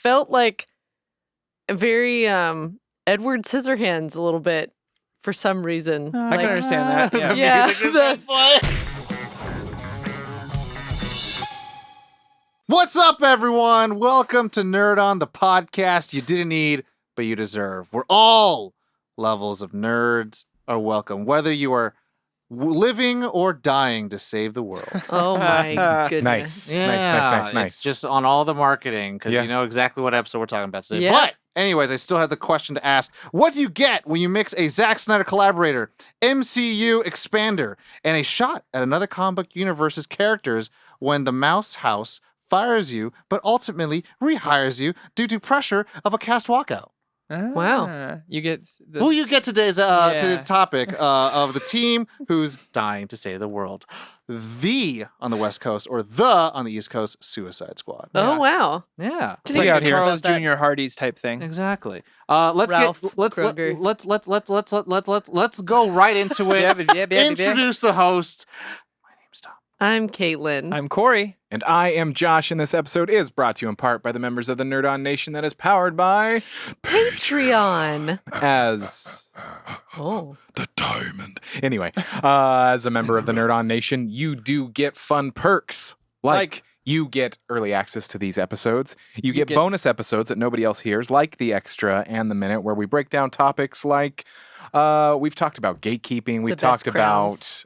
felt like very Edward Scissorhands a little bit for some reason. I can understand that. Yeah. Yeah. What's up, everyone? Welcome to Nerd On, the podcast you didn't need, but you deserve. Where all levels of nerds are welcome, whether you are living or dying to save the world. Oh my goodness. Nice. It's just on all the marketing, because you know exactly what episode we're talking about today. Yeah. But anyways, I still have the question to ask. What do you get when you mix a Zack Snyder collaborator, MCU expander, and a shot at another comic book universe's characters when the Mouse House fires you, but ultimately rehires you due to pressure of a cast walkout? Wow. You get Who you get today's topic of the team who's dying to save the world. The on the West Coast or the on the East Coast Suicide Squad. Oh, wow. Yeah. It's like out a here. Carl's Jr. Hardy's type thing. Exactly. Let's go right into it. Introduce the host. My name's Tom. I'm Caitlin. I'm Corey. And I am Josh, and this episode is brought to you in part by the members of the Nerd On Nation that is powered by Patreon. as Oh. the diamond. Anyway, as a member of the Nerd On Nation, you do get fun perks. Like you get early access to these episodes. You get bonus episodes that nobody else hears, like the Extra and the Minute, where we break down topics like we've talked about gatekeeping. We've talked about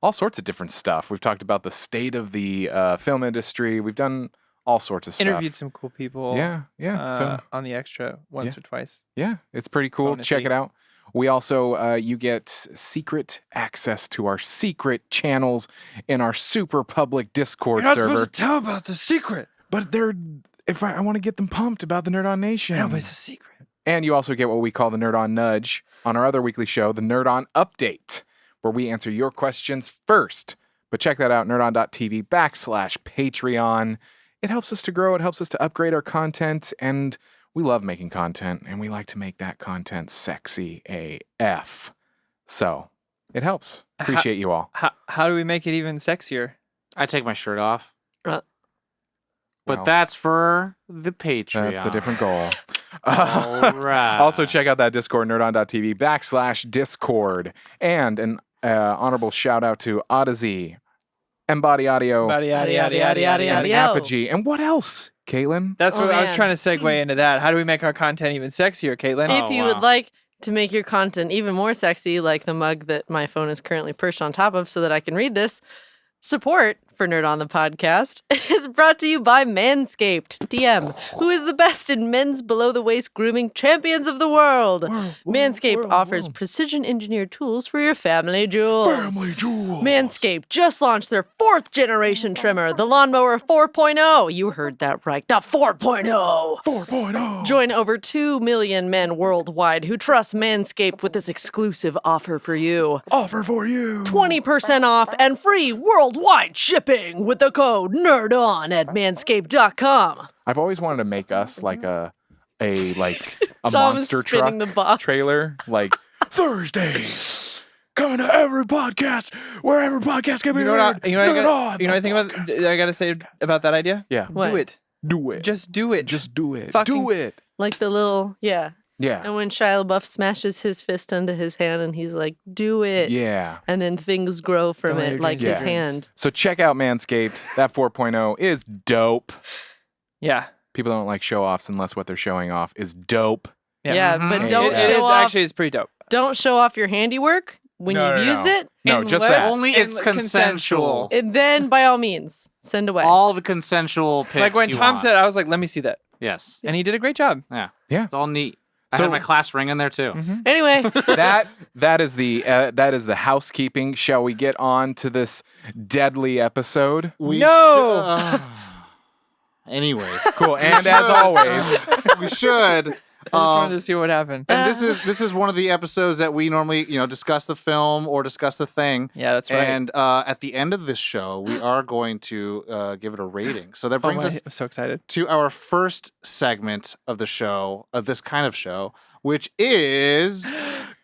all sorts of different stuff. We've talked about the state of the film industry. We've done all sorts of stuff. Interviewed some cool people. Yeah. So on the Extra once or twice. yeah, it's pretty cool. Bonusy. Check it out. We also, you get secret access to our secret channels in our super public Discord server. Tell about the secret. But I want to get them pumped about the Nerd On Nation. No, but it's a secret. And you also get what we call the Nerd On Nudge on our other weekly show, the Nerd On Update, where we answer your questions first. But check that out, nerdon.tv/Patreon. It helps us to grow. It helps us to upgrade our content. And we love making content. And we like to make that content sexy AF. So it helps. Appreciate you all. How do we make it even sexier? I take my shirt off. Uh, But Well, that's for the Patreon. that's a different goal. All right. Also, check out that Discord, nerdon.tv/Discord. And an honorable shout out to Odyssey, Embody Audio, Yada, yada, yada, yada, yada, and yada. Apogee. And what else, Caitlin? That's Oh, what I was man. trying to segue into that. How do we make our content even sexier, Caitlin? If you would like to make your content even more sexy, like the mug that my phone is currently perched on top of so that I can read this, support for Nerd On the Podcast is brought to you by Manscaped, DM, who is the best in men's below-the-waist grooming champions of the world. Manscaped offers precision-engineered tools for your family jewels. Manscaped just launched their 4th-generation trimmer, the Lawnmower 4.0. You heard that right, the 4.0. 4.0. Join over 2 million men worldwide who trust Manscaped with this exclusive offer for you. Offer for you. 20% off and free worldwide shipping with the code NERDON at manscaped.com. I've always wanted to make us like a Tom monster is spinning truck the box. trailer, like Thursdays. Coming to every podcast, wherever podcasts can be You know what heard. I think about? I gotta say about that idea. Yeah. What? Do it. Do it. Just do it. Just do it. Fucking- do it. Like the little, yeah. Yeah. And when Shia LaBeouf smashes his fist into his hand and he's like, do it. Yeah. And then things grow from Don't let it, your like dreams his be dreams. hand. So check out Manscaped. That 4.0 is dope. Yeah. People don't like show-offs unless what they're showing off is dope. Yeah, but Mhm. don't It show is off. actually it's pretty dope. Don't show off your handiwork when No, you've no, used no. it. No, just Unless- that. Only it's consensual. And then, by all means, send away. All the consensual pics Like when you Tom want. said, I was like, "Let me see that," Yes. and he did a great job. Yeah. Yeah. It's all neat. I So- had my class ring in there too. Anyway, that is the housekeeping. Shall we get on to this deadly episode? No! Anyways, Cool. And as always, we should. I just wanted to see what happened. And this is one of the episodes that we normally, discuss the film or discuss the thing. Yeah, that's right. And at the end of this show, we are going to give it a rating. So that brings us I'm so excited. to our first segment of the show, of this kind of show, which is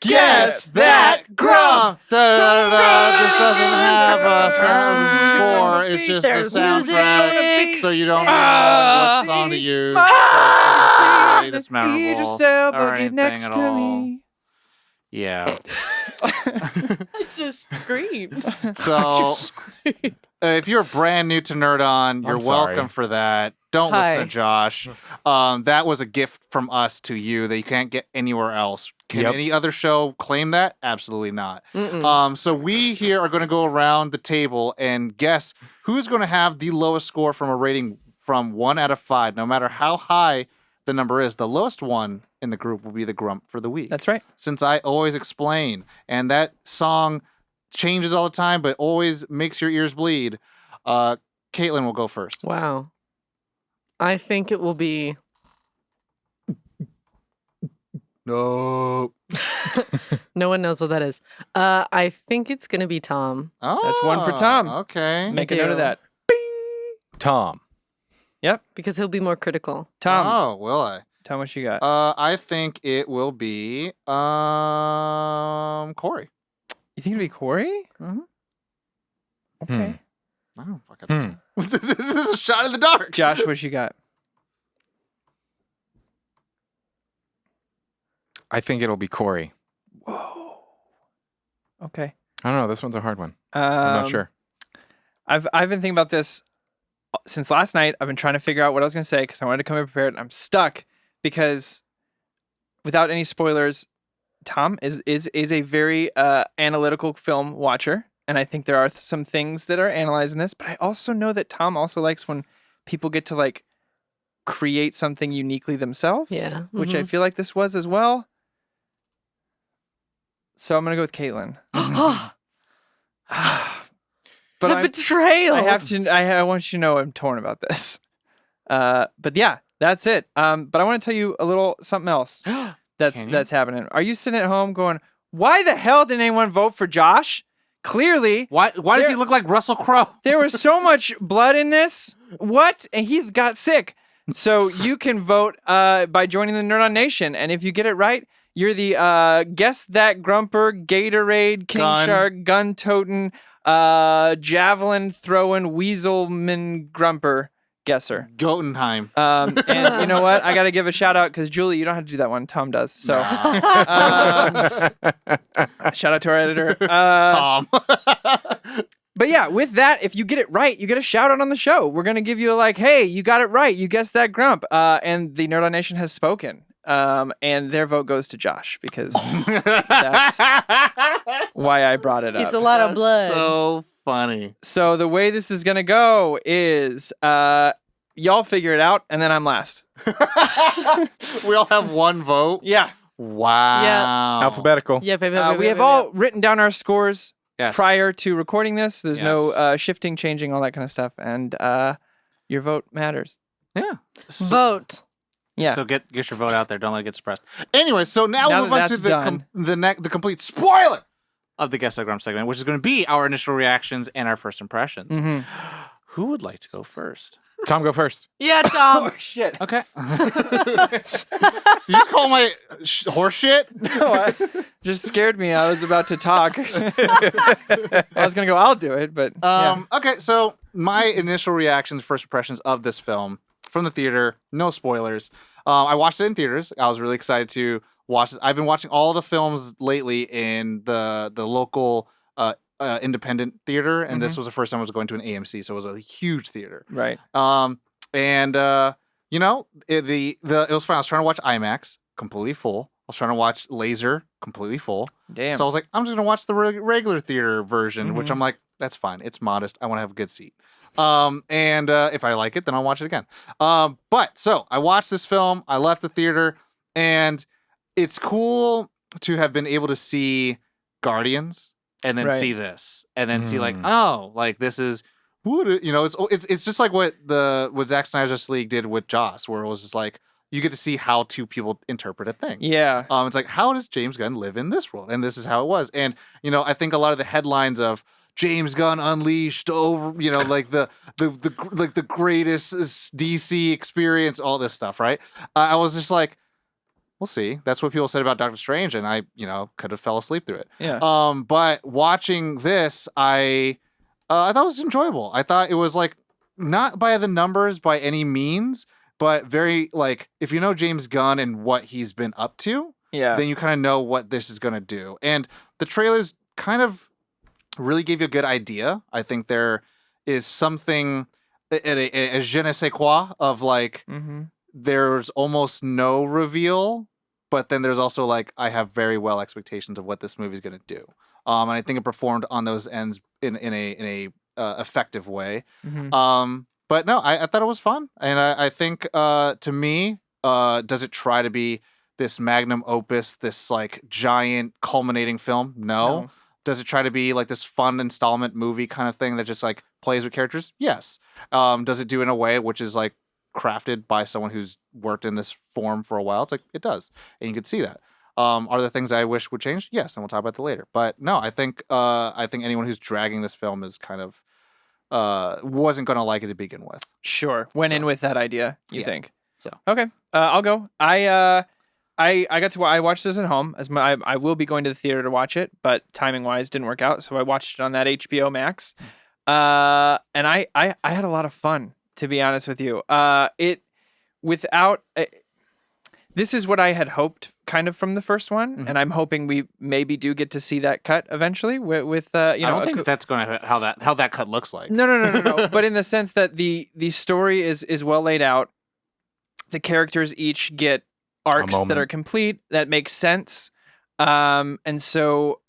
Guess That Grump. This doesn't have a sound score. It's just a there's music. soundtrack. So you don't know what song to use. That's memorable. Idris Elba, or get anything next at to all. me. Yeah. I just screamed. So if you're brand new to Nerd On, you're I'm sorry. welcome for that. Don't listen to Josh. That was a gift from us to you that you can't get anywhere else. Can any other show claim that? Absolutely not. So we here are going to go around the table and guess who's going to have the lowest score from a rating from 1 out of 5. No matter how high the number is, the lowest one in the group will be the grump for the week. That's right. Since I always explain, and that song changes all the time, but always makes your ears bleed. Caitlin will go first. Wow. I think it will be. No. No one knows what that is. I think it's going to be Tom. Oh, That's one for Tom. Okay. Make a note of that. Tom. Because he'll be more critical. Tom. Oh, will I? Tom, what you got? I think it will be Corey. You think it'll be Corey? Mm-hmm. Okay. I don't fucking know. This is a shot in the dark. Josh, what you got? I think it'll be Corey. Whoa. Okay. I don't know. This one's a hard one. I'm not sure. I've been thinking about this since last night. I've been trying to figure out what I was going to say because I wanted to come in prepared. I'm stuck because without any spoilers, Tom is a very analytical film watcher. And I think there are some things that are analyzed in this, but I also know that Tom also likes when people get to like create something uniquely themselves. Yeah. Which I feel like this was as well. So I'm going to go with Caitlin. But the betrayal. I want you to know I'm torn about this. But yeah, that's it. But I want to tell you a little something else that's happening. Are you sitting at home going, why the hell didn't anyone vote for Josh? Clearly. Why does he look like Russell Crowe? There was so much blood in this. What? And he got sick. So you can vote by joining the Nerd On Nation. And if you get it right, you're the Guess That Grumper, Gatorade, King Shark, Gun Totin', Javelin Throwing, Weaselman Grumper guesser. Gotenheim. And you know what? I got to give a shout out because Julie, you don't have to do that one. Tom does. So shout out to our editor. Tom. But yeah, with that, if you get it right, you get a shout out on the show. We're going to give you hey, you got it right. You guessed that grump. And the Nerd On Nation has spoken. And their vote goes to Josh because that's why I brought it up. It's a lot of blood. So funny. So the way this is going to go is y'all figure it out, and then I'm last. We all have one vote? Yeah. Wow. Yeah. Alphabetical. Yep. We have all written down our scores Yes. prior to recording this. There's Yes. no shifting, changing, all that kind of stuff. And your vote matters. Yeah. Vote. Yeah. So get your vote out there. Don't let it get suppressed. Anyway, so now Now we'll move on that to that's the complete spoiler of the Guess That Grump segment, which is going to be our initial reactions and our first impressions. Mm-hmm. Who would like to go first? Tom, go first. Yeah, Tom. Shit. Okay. Did you just call my horse shit? No, just scared me. I was about to talk. I was going to go, I'll do it, but yeah. Okay, so my initial reactions, first impressions of this film from the theater, no spoilers. I watched it in theaters. I was really excited to watch it. I've been watching all the films lately in the local independent theater, and this was the first time I was going to an AMC, so it was a huge theater. Right. You know, it was fun. I was trying to watch IMAX, completely full. I was trying to watch Laser, completely full. Damn. So I was like, I'm just gonna watch the regular theater version, which I'm like, that's fine. It's modest. I want to have a good seat. If I like it, then I'll watch it again. So I watched this film. I left the theater, and it's cool to have been able to see Guardians and then see this, and then see this is it's just like what Zack Snyder's Justice League did with Joss, where it was just like you get to see how two people interpret a thing. Yeah. It's like, how does James Gunn live in this world? And this is how it was. And I think a lot of the headlines of James Gunn unleashed over, like the greatest DC experience, all this stuff, right? I was just like, we'll see. That's what people said about Doctor Strange, and I, could have fell asleep through it. Yeah. But watching this, I thought it was enjoyable. I thought it was like not by the numbers by any means, but very like if you know James Gunn and what he's been up to, then you kind of know what this is going to do. And the trailers kind of really gave you a good idea. I think there is something, a je ne sais quoi of like, there's almost no reveal, but then there's also like, I have very well expectations of what this movie is going to do. And I think it performed on those ends in a effective way. But no, I thought it was fun. And I think to me, does it try to be this magnum opus, this like giant culminating film? No. Does it try to be like this fun installment movie kind of thing that just like plays with characters? Yes. Does it do it in a way which is like crafted by someone who's worked in this form for a while? It's like it does, and you could see that. Are there things I wish would change? Yes, and we'll talk about that later. But no, I think anyone who's dragging this film is kind of wasn't going to like it to begin with. Sure, went in with that idea. You think? So okay, I'll go. I watched this at home I will be going to the theater to watch it, but timing wise didn't work out, so I watched it on that HBO Max. And I had a lot of fun, to be honest with you. This is what I had hoped kind of from the first one, and I'm hoping we maybe do get to see that cut eventually with I don't think that's going to how that cut looks like. No. But in the sense that the story is well laid out. The characters each get arcs that are complete, that make sense. And so,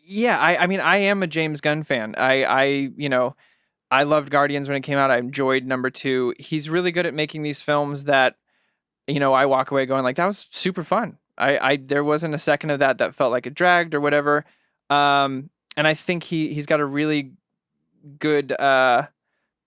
yeah, I mean, I am a James Gunn fan. I loved Guardians when it came out. I enjoyed number 2. He's really good at making these films that, I walk away going like, that was super fun. There wasn't a second of that felt like it dragged or whatever. And I think he's got a really good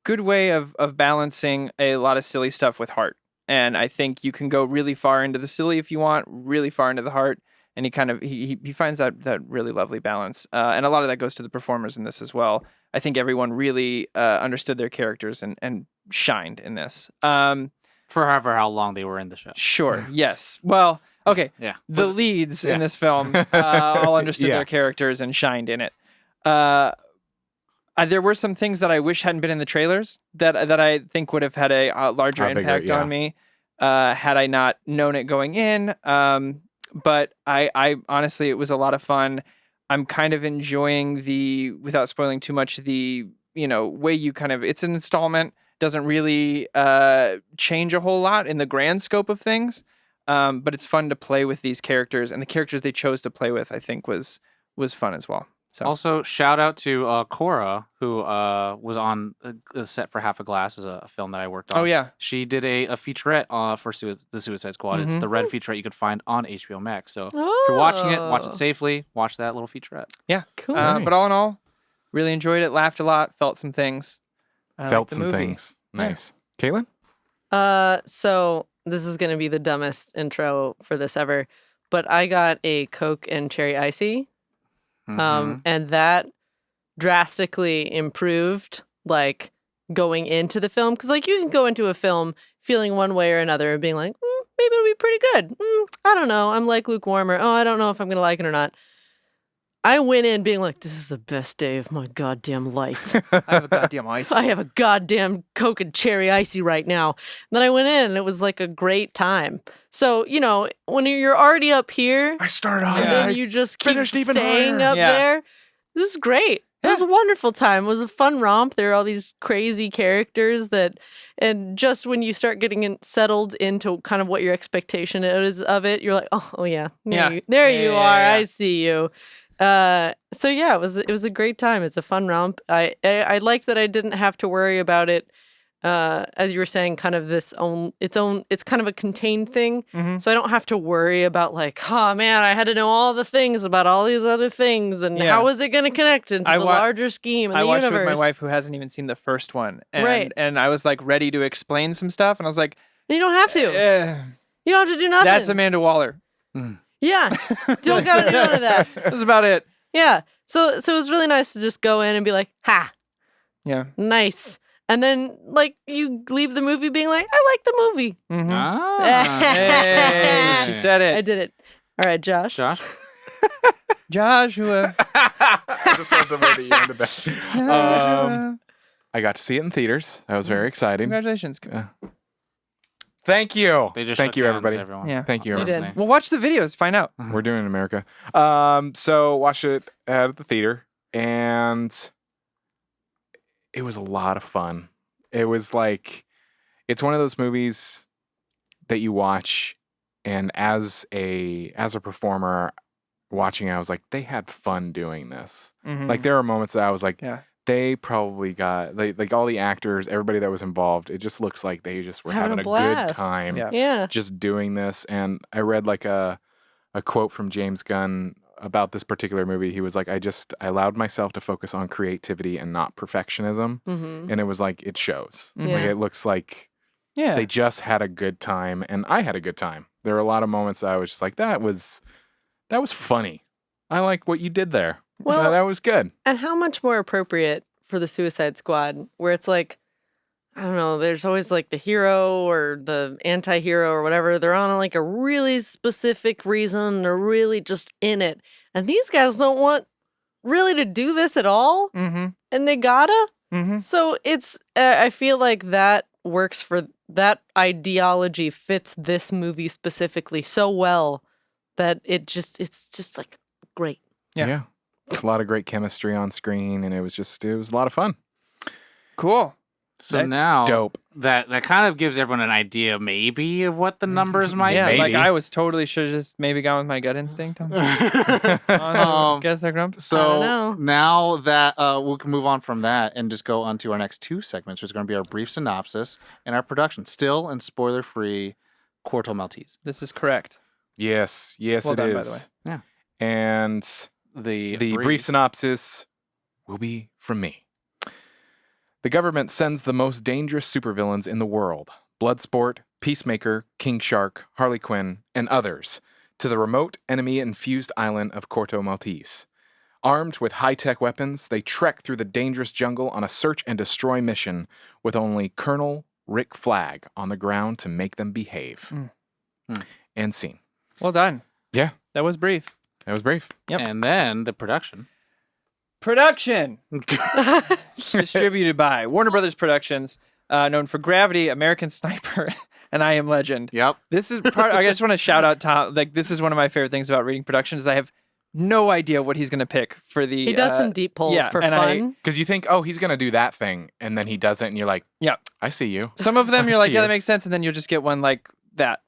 way of balancing a lot of silly stuff with heart. And I think you can go really far into the silly if you want, really far into the heart. And he finds that really lovely balance. And a lot of that goes to the performers in this as well. I think everyone really understood their characters and shined in this. For however how long they were in the show. Sure, yes. Well, okay. Yeah. The leads in this film all understood their characters and shined in it. There were some things that I wish hadn't been in the trailers that I think would have had a larger impact on me had I not known it going in. But I honestly, it was a lot of fun. I'm kind of enjoying without spoiling too much, the way you it's an installment, doesn't really change a whole lot in the grand scope of things. But it's fun to play with these characters, and the characters they chose to play with, I think, was fun as well. So. Also, shout out to Cora, who was on a set for Half a Glass, is a film that I worked on. Oh, yeah. She did a featurette for the Suicide Squad. It's the red featurette you could find on HBO Max. So if you're watching it, watch it safely. Watch that little featurette. Yeah. Cool. Nice. But all in all, really enjoyed it. Laughed a lot. Felt some things. Felt some things. Nice. Yeah. Caitlin? So this is going to be the dumbest intro for this ever, but I got a Coke and cherry icy. And that drastically improved, like, going into the film. Because, like, you can go into a film feeling one way or another and being like, maybe it'll be pretty good. I don't know. I'm, like, lukewarm, or, I don't know if I'm going to like it or not. I went in being like, this is the best day of my goddamn life. I have a goddamn icy. I have a goddamn Coke and cherry icy right now. And then I went in and it was like a great time. So, when you're already up here, I started high. And then you just keep staying up there. This is great. It was a wonderful time. It was a fun romp. There are all these crazy characters and just when you start getting settled into kind of what your expectation is of it, you're like, oh yeah. There you are. I see you. So yeah, it was a great time. It's a fun romp. I like that I didn't have to worry about it. As you were saying, kind of it's kind of a contained thing. So I don't have to worry about like, oh man, I had to know all the things about all these other things and how is it going to connect into the larger scheme and the universe. I watched it with my wife who hasn't even seen the first one. And I was like ready to explain some stuff and I was like, you don't have to. You don't have to do nothing. That's Amanda Waller. Yeah. Don't gotta do none of that. That's about it. Yeah. So it was really nice to just go in and be like, ha. Yeah. Nice. And then, like, you leave the movie being like, I like the movie. Hey, she said it. I did it. All right, Josh. Joshua. I just love the way that you ended that. I got to see it in theaters. That was very exciting. Congratulations. Thank you. They just Thank shook you, hands, everybody. everyone. Yeah. Thank you, They everybody. did. Well, watch the videos. Find out. We're doing it in America. So watched it at the theater, and it was a lot of fun. It was like, it's one of those movies that you watch, and as a performer watching it, I was like, they had fun doing this. Mhm. Like, there were moments that I was like, Yeah. they probably got like all the actors, everybody that was involved. It just looks like they just were Having having a a blast. good time Yeah. Yeah. just doing this. And I read like a quote from James Gunn about this particular movie. He was like, I allowed myself to focus on creativity and not perfectionism. Mm-hmm. And it was like, it shows. Mhm. Like, Yeah. it looks like Yeah. they just had a good time, and I had a good time. There were a lot of moments that I was just like, that was funny. I like what you did there. Well- that was good. And how much more appropriate for the Suicide Squad, where it's like, I don't know, there's always like the hero or the anti-hero or whatever. They're on like a really specific reason. They're really just in it. And these guys don't want really to do this at all. Mm-hmm. And they gotta. Mm-hmm. So it's, I feel like that works for, that ideology fits this movie specifically so well that it's just like great. Yeah. A lot of great chemistry on screen, and it was a lot of fun. Cool. So That- now Dope. that kind of gives everyone an idea maybe of what the numbers might Yeah, be. like Maybe. I was totally should have just maybe gone with my gut instinct. Guess that grump. I don't So know. now that we can move on from that and just go on to our next two segments, which is going to be our brief synopsis and our production, still and spoiler-free Quarto Maltese. This is correct. Yes, Well it done, is. by the way. Yeah. And The the brief synopsis will be from me. The government sends the most dangerous supervillains in the world, Bloodsport, Peacemaker, King Shark, Harley Quinn, and others, to the remote enemy-infused island of Corto Maltese. Armed with high-tech weapons, they trek through the dangerous jungle on a search and destroy mission with only Colonel Rick Flagg on the ground to make them behave. And scene. Well done. Yeah. That was brief. That was brief. Yep. And then the production. Production distributed by Warner Brothers Productions, known for Gravity, American Sniper, and I Am Legend. Yep. This is part. I just want to shout out Tom. Like, this is one of my favorite things about reading production is I have no idea what he's going to pick for the. He does some deep pulls yeah, for and fun. Because you think, oh, he's going to do that thing, and then he doesn't, and you're like, Yeah. I see you. Some of them you're I like, see yeah, you. that makes sense, and then you'll just get one like that.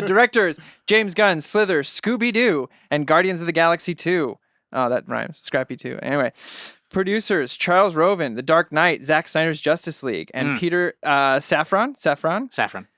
Directors: James Gunn, Slither, Scooby Doo, and Guardians of the Galaxy 2. Oh, that rhymes. Scrappy 2. Anyway. Producers: Charles Roven, The Dark Knight, Zack Snyder's Justice League, and Peter Safran. Saffron.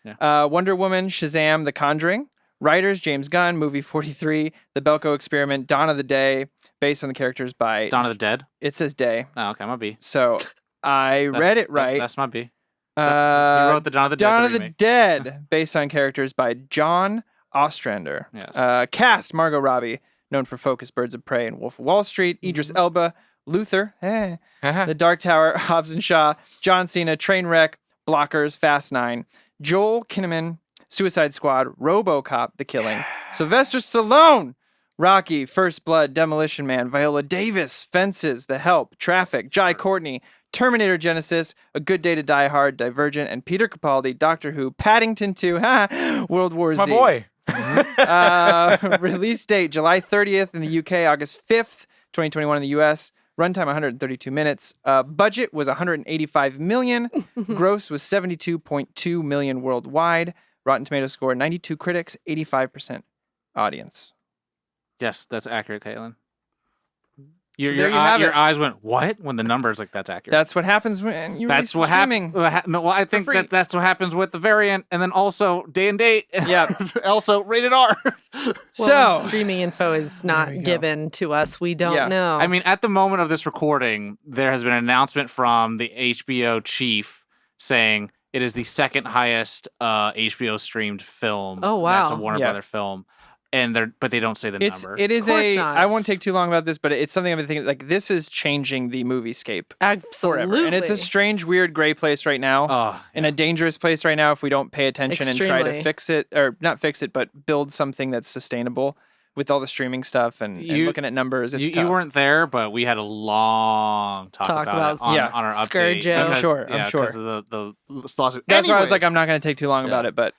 Yeah. Wonder Woman, Shazam, The Conjuring. Writers: James Gunn, Movie 43, The Belko Experiment, Dawn of the Day, based on the characters by... Dawn of the Dead. It says Day. Oh, okay, my B. So I read it right. That's my B. He Uh, wrote the Dawn of the Dead. Dawn of the remake. Dead, based on characters by John Ostrander. Yes. Cast: Margot Robbie, known for Focus, Birds of Prey, and Wolf of Wall Street. Idris Elba, Luther, The Dark Tower, Hobbs and Shaw, John Cena, Trainwreck, Blockers, Fast 9, Joel Kinnaman, Suicide Squad, RoboCop, The Killing, Sylvester Stallone, Rocky, First Blood, Demolition Man, Viola Davis, Fences, The Help, Traffic, Jai Courtney, Terminator Genesis, A Good Day to Die Hard, Divergent, and Peter Capaldi, Doctor Who, Paddington 2, World War It's my Z. boy. Release date July 30th in the UK, August 5th, 2021 in the US. Runtime 132 minutes. Budget was 185 million. Gross was 72.2 million worldwide. Rotten Tomatoes score 92 critics, 85% audience. Yes, that's accurate, Caitlin. So there you have your it. eyes went, what? When the number's like, that's accurate. That's what happens when you That's release what streaming. happened. No, well, I think free. that's what happens with the variant, and then also day and date. Yeah. Also, rated R. Well, So streaming info is not we go. given to us. We don't Yeah. know. I mean, at the moment of this recording, there has been an announcement from the HBO chief saying it is the second highest HBO streamed film. Oh, wow. That's a Warner Yeah. Brother film, but they don't say the number. it is Of course a. not. I won't take too long about this, but it's something I've been thinking. Like, this is changing the movie scape Absolutely. forever, and it's a strange, weird gray place right now. Oh, In a dangerous place right now if we don't pay attention and try to Extremely. fix it, or not fix it, but build something that's sustainable with all the streaming stuff and looking at numbers, it's tough. You weren't there, but we had a long talk about it on our update. Scourge. I'm sure. Because of the lawsuit. That's why I was like, I'm not going to take too long about it, but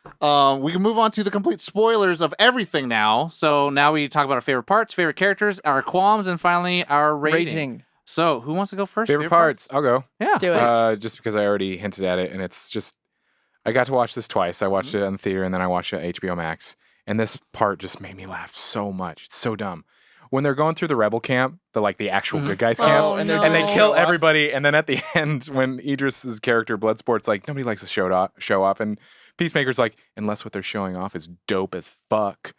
we can move on to the complete spoilers of everything now. So now we talk about our favorite parts, favorite characters, our qualms, and finally our rating. So who wants to go first? Favorite parts? I'll go. Yeah. Do it. Just because I already hinted at it, and it's just I got to watch this twice. I watched it in the theater, and then I watched it at HBO Max. And this part just made me laugh so much. It's so dumb. When they're going through the rebel camp, the actual good guys camp, and they kill everybody, and then at the end, when Idris's character Bloodsport's like, nobody likes to show off, and Peacemaker's like, unless what they're showing off is dope as fuck.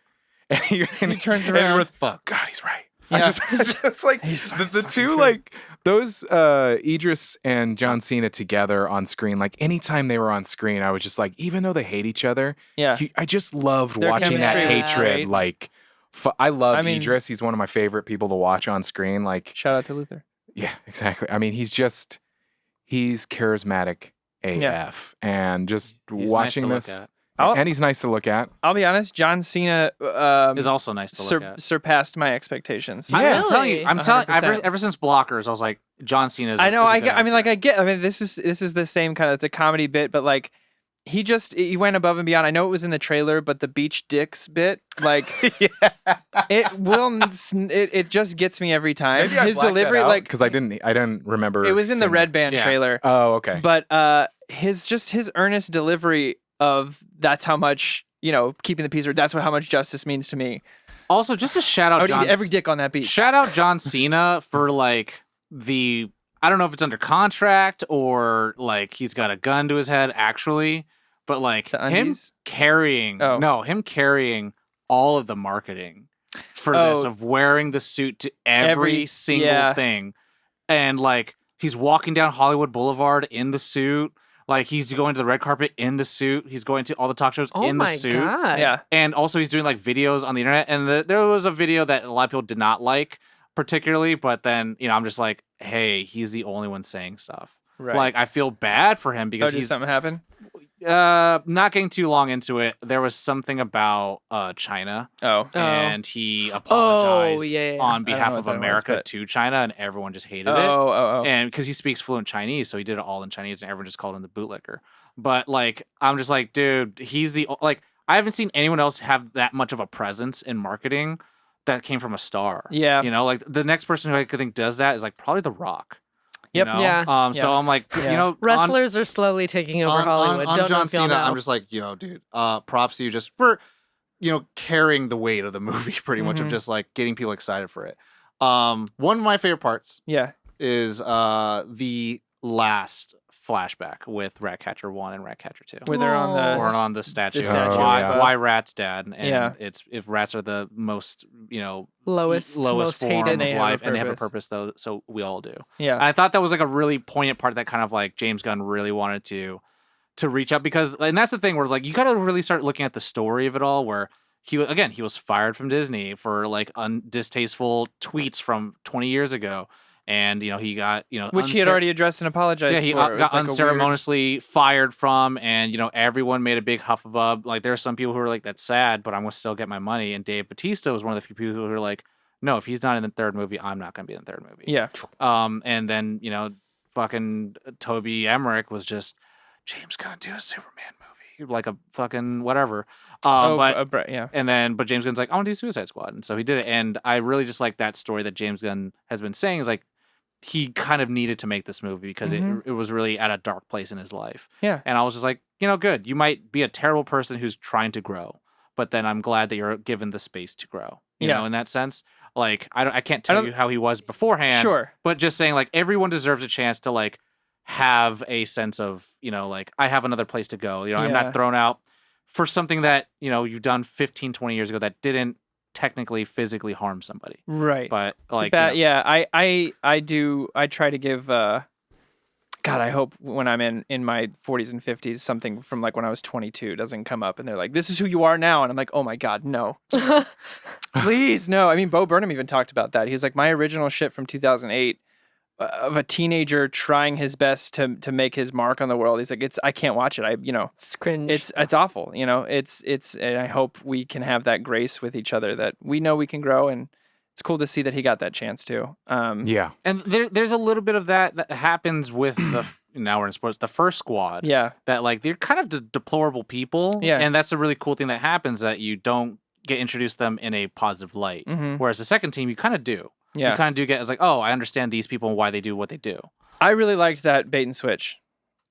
And he turns around. And fuck, God, he's right. Yeah. I just like the two like those Idris and John Cena together on screen. Like anytime they were on screen, I was just like, even though they hate each other, I just loved Their watching that chemistry was hatred. great. Like I love Idris. He's one of my favorite people to watch on screen. Like shout out to Luther. Yeah, exactly. I mean, he's charismatic AF, and just he's watching nice to this. look at. And he's nice to look at. I'll be honest, John Cena is also nice to look at. Surpassed my expectations. Yeah. I'm telling you, 100%. ever since Blockers, I was like, John Cena. I know. I mean, this is the same kind of. It's a comedy bit, but like, he went above and beyond. I know it was in the trailer, but the beach dicks bit, like, it just gets me every time. His delivery, like, because I didn't remember. It was in the Red Band trailer. Oh, okay. But his earnest delivery of that's how much keeping the peace, or that's how much justice means to me. Also, just a shout out. I would eat every dick on that beach. Shout out John Cena for like I don't know if it's under contract or like he's got a gun to his head actually, but like him carrying all of the marketing for this of wearing the suit to every single thing, and like he's walking down Hollywood Boulevard in the suit. Like, he's going to the red carpet in the suit. He's going to all the talk shows in the suit. Oh, my God. Yeah. And also, he's doing, like, videos on the internet. And there was a video that a lot of people did not like, particularly. But then, I'm just like, hey, he's the only one saying stuff. Right. Like, I feel bad for him because did something happen? Not getting too long into it, there was something about China. And he apologized on behalf of America to China, and everyone just hated it. And because he speaks fluent Chinese, so he did it all in Chinese, and everyone just called him the bootlicker. But like, I'm just like, dude, he's I haven't seen anyone else have that much of a presence in marketing that came from a star. Yeah. Like the next person who I could think does that is like probably The Rock. Yep. Yeah. So I'm like, wrestlers are slowly taking over Hollywood. On Don't John know if y'all Cena, know. I'm just like, dude, props to you just for, carrying the weight of the movie pretty much of just like getting people excited for it. One of my favorite parts is the last flashback with Ratcatcher 1 and Ratcatcher 2. Where they're on the statue. Why Rat's dead. And it's if rats are the most, lowest most form hated of life, and they have a purpose, though, so we all do. Yeah. And I thought that was like a really poignant part that kind of like James Gunn really wanted to reach out, because, and that's the thing where like you got to really start looking at the story of it all, where he was fired from Disney for like distasteful tweets from 20 years ago. And, he got, which he had already addressed and apologized for. Yeah, he got unceremoniously fired from, and, everyone made a big huffabub. Like, there are some people who are like, that's sad, but I'm going to still get my money. And Dave Bautista was one of the few people who were like, no, if he's not in the third movie, I'm not going to be in the third movie. Yeah. And then, fucking Toby Emmerich was just, James Gunn, do a Superman movie. Like a fucking whatever. But James Gunn's like, I want to do Suicide Squad. And so he did it. And I really just like that story that James Gunn has been saying is like, he kind of needed to make this movie because it was really at a dark place in his life. Yeah. And I was just like, good. You might be a terrible person who's trying to grow, but then I'm glad that you're given the space to grow. You know, in that sense. Like, I can't tell you how he was beforehand. Sure. But just saying, like, everyone deserves a chance to, like, have a sense of, like, I have another place to go. I'm not thrown out for something that, you've done 15, 20 years ago that didn't technically physically harm somebody. Right. But like I try to give God, I hope when I'm in my 40s and 50s something from like when I was 22 doesn't come up and they're like, this is who you are now, and I'm like, oh my God, no. Please no. I mean, Bo Burnham even talked about that. He was like, my original shit from 2008 of a teenager trying his best to make his mark on the world. He's like, I can't watch it. It's cringe. It's awful. And I hope we can have that grace with each other that we know we can grow, and it's cool to see that he got that chance too. Yeah. And there's a little bit of that happens with now we're in sports, the first squad. Yeah. That like they're kind of deplorable people. Yeah. And that's a really cool thing that happens, that you don't get introduced to them in a positive light. Mm-hmm. Whereas the second team, you kind of do. Yeah. You kind of do get, it's like, oh, I understand these people and why they do what they do. I really liked that bait and switch.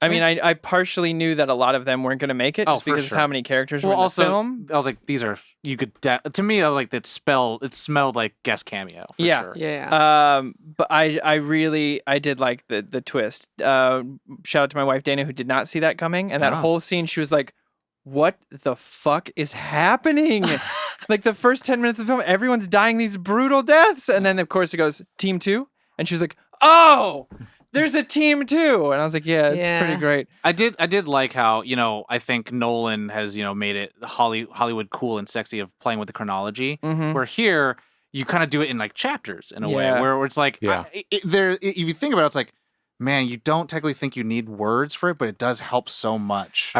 I mean, I partially knew that a lot of them weren't going to make it just because of how many characters were in the film. I was like, these are, you could, to me, I was like, it smelled like guest cameo. For sure. Yeah. But I did like the twist. Shout out to my wife, Dana, who did not see that coming. And that whole scene, she was like, what the fuck is happening? Like the first 10 minutes of the film, everyone's dying these brutal deaths. And then, of course, it goes, team 2. And she was like, oh, there's a team 2. And I was like, yeah, it's pretty great. I did like how, I think Nolan has, made it Hollywood cool and sexy of playing with the chronology. Mm-hmm. Where here, you kind of do it in like chapters in a way where it's like, if you think about it, it's like, man, you don't technically think you need words for it, but it does help so much.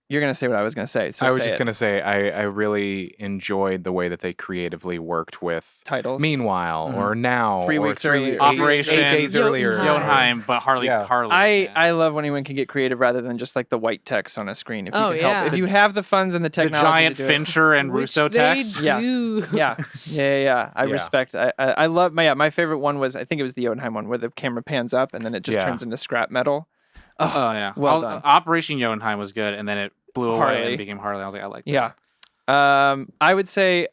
You're going to say what I was going to say. So I was just going to say, I really enjoyed the way that they creatively worked with titles. Meanwhile, or now, 3 weeks earlier. Operation 8 days earlier. Jotunheim, but Harley. I love when anyone can get creative rather than just like the white text on a screen. If you can help. If you have the funds and the technology. The giant Fincher and Russo text. Yeah. I respect. I love my favorite one was, I think it was the Jotunheim one, where the camera pans up and then it just turns into scrap metal. Oh yeah, well done. Operation Jotunheim was good, and then it blew away and became Harley. I was like, I like that. Yeah, I would say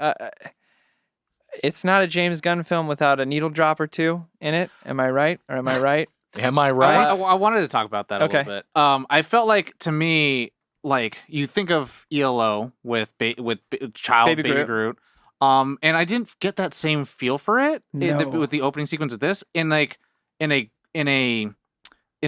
it's not a James Gunn film without a needle drop or two in it. Am I right? Or am I right? Am I right? I wanted to talk about that a little bit. I felt like, to me, like you think of ELO with child Baby Groot. And I didn't get that same feel for it with the opening sequence of this in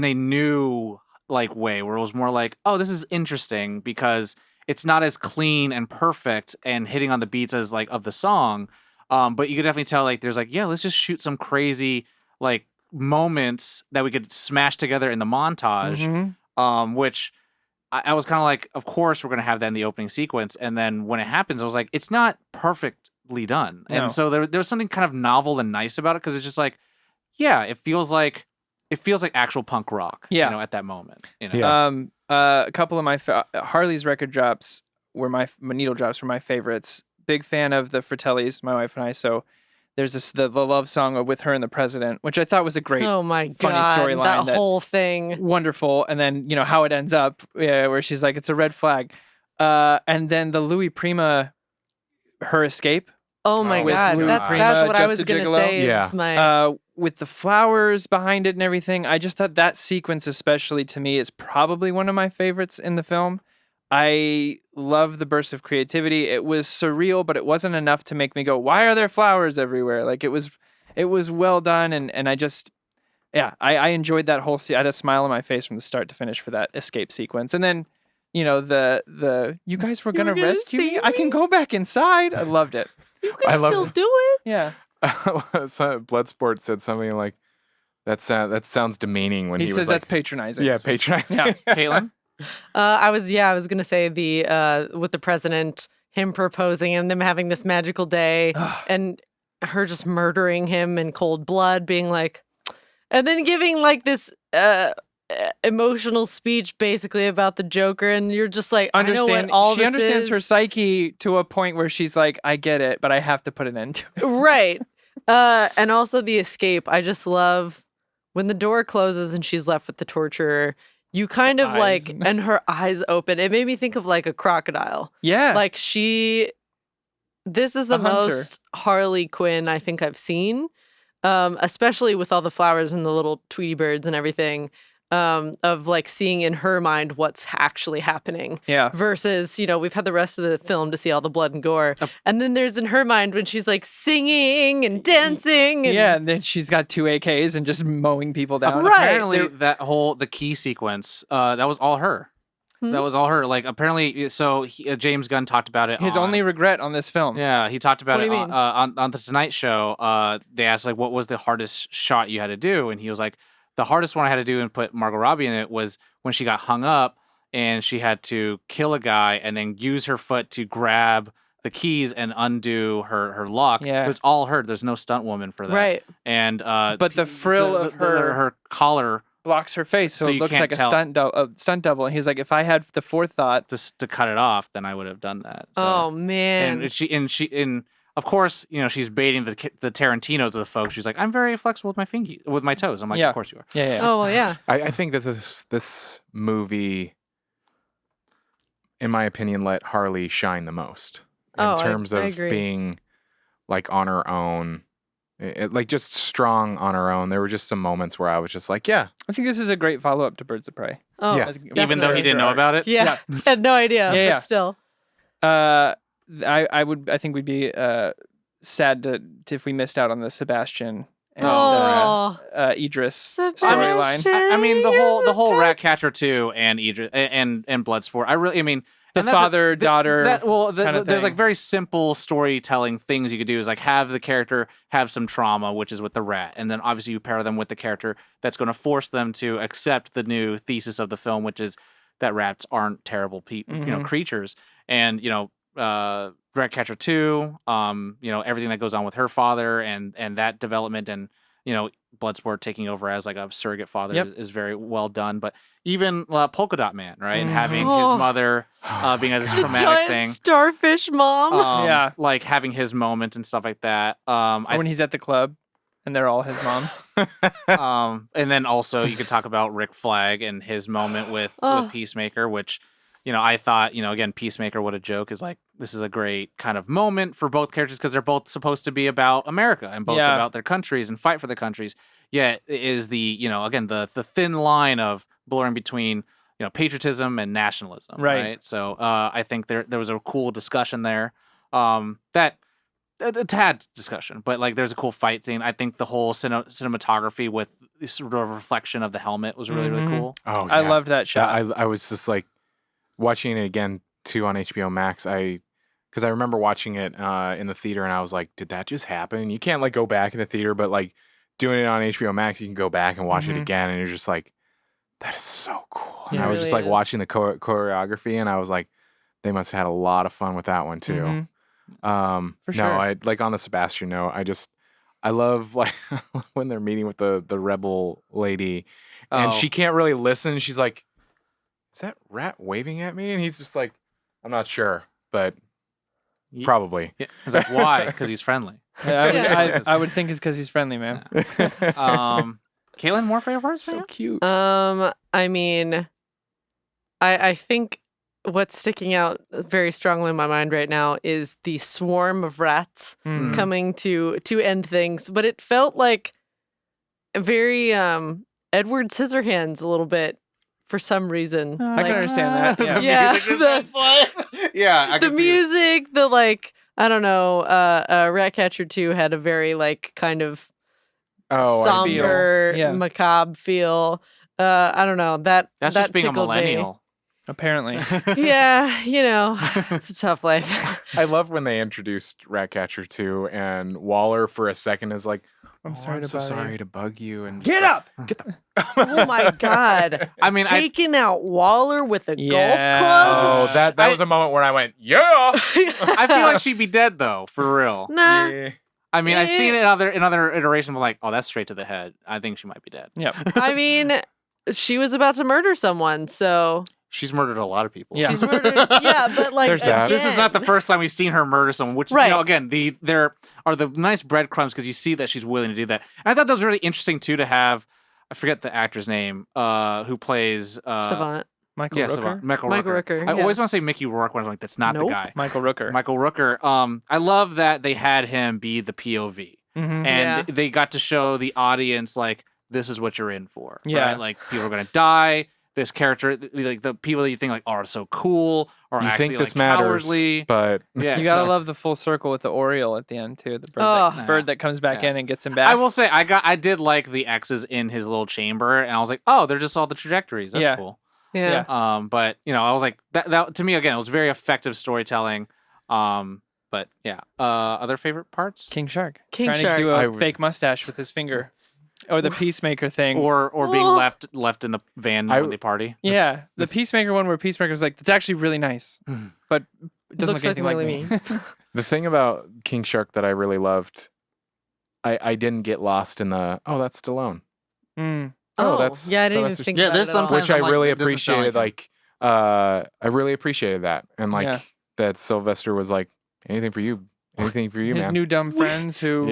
a new like way, where it was more like, oh, this is interesting because it's not as clean and perfect and hitting on the beats as like of the song, but you could definitely tell like there's like, yeah, let's just shoot some crazy like moments that we could smash together in the montage, which I was kind of like, of course we're gonna have that in the opening sequence, and then when it happens, I was like, it's not perfectly done, and so there was something kind of novel and nice about it, because it's just like, yeah, it feels like actual punk rock, at that moment. A couple of my Harley's record drops were my needle drops were my favorites. Big fan of the Fratellis, my wife and I. So there's the love song with her and the president, which I thought was a great, funny storyline. That whole thing, wonderful. And then how it ends up, where she's like, "It's a red flag," and then the Louis Prima, her escape. Oh my God, that's what I was gonna say. Is with the flowers behind it and everything, I just thought that sequence, especially to me, is probably one of my favorites in the film. I love the burst of creativity. It was surreal, but it wasn't enough to make me go, "Why are there flowers everywhere?" Like it was well done, and I just, I enjoyed that whole scene. I had a smile on my face from the start to finish for that escape sequence, and then. The you guys were gonna rescue me? I can go back inside. I loved it. You can still do it. Yeah. Bloodsport said something like, that sounds demeaning when he says that's patronizing. Yeah, patronizing. Yeah. Caitlin? I was gonna say with the president, him proposing and them having this magical day and her just murdering him in cold blood, being like, and then giving like this emotional speech basically about the Joker, and you're just like, I know what all she understands her psyche to a point where she's like, I get it, but I have to put an end to it. Right. And also the escape. I just love when the door closes and she's left with the torturer. You kind of like, and her eyes open. It made me think of like a crocodile. Yeah. Like this is the most Harley Quinn I think I've seen, especially with all the flowers and the little Tweety birds and everything. Of like seeing in her mind what's actually happening. Yeah. Versus, we've had the rest of the film to see all the blood and gore. And then there's in her mind when she's like singing and dancing. And then she's got 2 AKs and just mowing people down. Apparently the key sequence, that was all her. That was all her. Like apparently, so James Gunn talked about it. His only regret on this film. Yeah, he talked about What it do you mean? on the Tonight Show. They asked like, what was the hardest shot you had to do, and he was like, the hardest one I had to do and put Margot Robbie in it was when she got hung up and she had to kill a guy and then use her foot to grab the keys and undo her lock. Yeah. It's all her. There's no stunt woman for that. Right. And but the frill of her collar blocks her face, so it you looks can't like a stunt double. And he's like, if I had the forethought to cut it off, then I would have done that. So. Oh man. And of course, she's baiting the Tarantinos of the folks. She's like, I'm very flexible with my toes. I'm like, Yeah. of course you are. Yeah. Oh well, yeah. I think that this movie, in my opinion, let Harley shine the most in terms I of agree. being like on her own, like just strong on her own. There were just some moments where I was just like, yeah, I think this is a great follow up to Birds of Prey. Oh, Yeah. Even though he didn't know about it. Yeah. Had no idea. Yeah. But still. I think we'd be sad to if we missed out on the Sebastian and Idris storyline. I mean, the whole Ratcatcher 2 and Idris and Bloodsport. The father daughter. There's thing. like very simple storytelling things you could do is like have the character have some trauma, which is with the rat, and then obviously you pair them with the character that's going to force them to accept the new thesis of the film, which is that rats aren't terrible creatures, and Ratcatcher 2, everything that goes on with her father and that development, and Bloodsport taking over as like a surrogate father is very well done. But even Polka Dot Man, right, and having his mother being this The traumatic giant thing, starfish mom. like having his moment and stuff like that. When he's at the club and they're all his mom. And then also you could talk about Rick Flagg and his moment with Peacemaker, which. I thought, again, Peacemaker, what a joke, is like, this is a great kind of moment for both characters because they're both supposed to be about America and both about their countries and fight for their countries. Yet it is again, the thin line of blurring between, patriotism and nationalism. Right. So I think there was a cool discussion there. That a tad discussion, but like there's a cool fight scene. I think the whole cinematography with this sort of reflection of the helmet was really, really cool. Oh, I loved that shot. I was just like, watching it again too on HBO Max, because I remember watching it in the theater and I was like, did that just happen? You can't like go back in the theater, but like doing it on HBO Max, you can go back and watch it again, and you're just like, that is so cool. And I was just like watching the choreography, and I was like, they must have had a lot of fun with that one too. For sure. No, I like on the Sebastian note, I love like when they're meeting with the rebel lady, and she can't really listen. She's like, is that rat waving at me? And he's just like, I'm not sure, but probably. Yeah. He's like, why? Because he's friendly. I would think it's because he's friendly, man. Kaylin, more favorite parts? So cute. I mean, I think what's sticking out very strongly in my mind right now is the swarm of rats coming to end things. But it felt like very Edward Scissorhands a little bit. For some reason, I can understand that. Yeah, the music, the like, I don't know. Ratcatcher 2 had a very like kind of somber, macabre feel. I don't know that's just being a millennial. Me. Apparently, yeah, it's a tough life. I love when they introduced Ratcatcher 2, and Waller for a second is like, I'm sorry to bug you, and get up. Oh my god! I mean, taking out Waller with a golf club. Oh, that was a moment where I went, yeah. I feel like she'd be dead though, for real. Nah. Yeah. I mean, I've seen it in other iterations. I'm like, oh, that's straight to the head. I think she might be dead. Yep. I mean, she was about to murder someone, so. She's murdered a lot of people. Yeah. She's murdered. Yeah, but like again, this is not the first time we've seen her murder someone. Which again, there are the nice breadcrumbs because you see that she's willing to do that. And I thought that was really interesting too to have. I forget the actor's name. Who plays Savant. Michael Rooker. Savant. Michael Rooker. I always want to say Mickey Rourke when I'm like, that's not the guy. Michael Rooker. Michael Rooker. I love that they had him be the POV, and they got to show the audience like this is what you're in for. Yeah, right? Like people are gonna die. This character, like the people that you think like are so cool, or you actually think this like, matters, cowardly. but yeah, you gotta love the full circle with the Oriole at the end too. The bird, that comes back in and gets him back. I will say I did like the X's in his little chamber, and I was like, oh, they're just all the trajectories. That's cool. Yeah. But I was like that to me again, it was very effective storytelling. But yeah. Other favorite parts? King Shark. King Trying Shark. to do a fake mustache with his finger. Or the Peacemaker thing. Or being left in the van when they party. Yeah. The Peacemaker one where Peacemaker was like, that's actually really nice. But it doesn't look anything like me. The thing about King Shark that I really loved, I didn't get lost in the, that's Stallone. That's I didn't even think about there's it sometimes at all. which I I'm like, really it doesn't sound appreciated. like I really appreciated that, and that Sylvester was like, anything for you, His man. new dumb friends who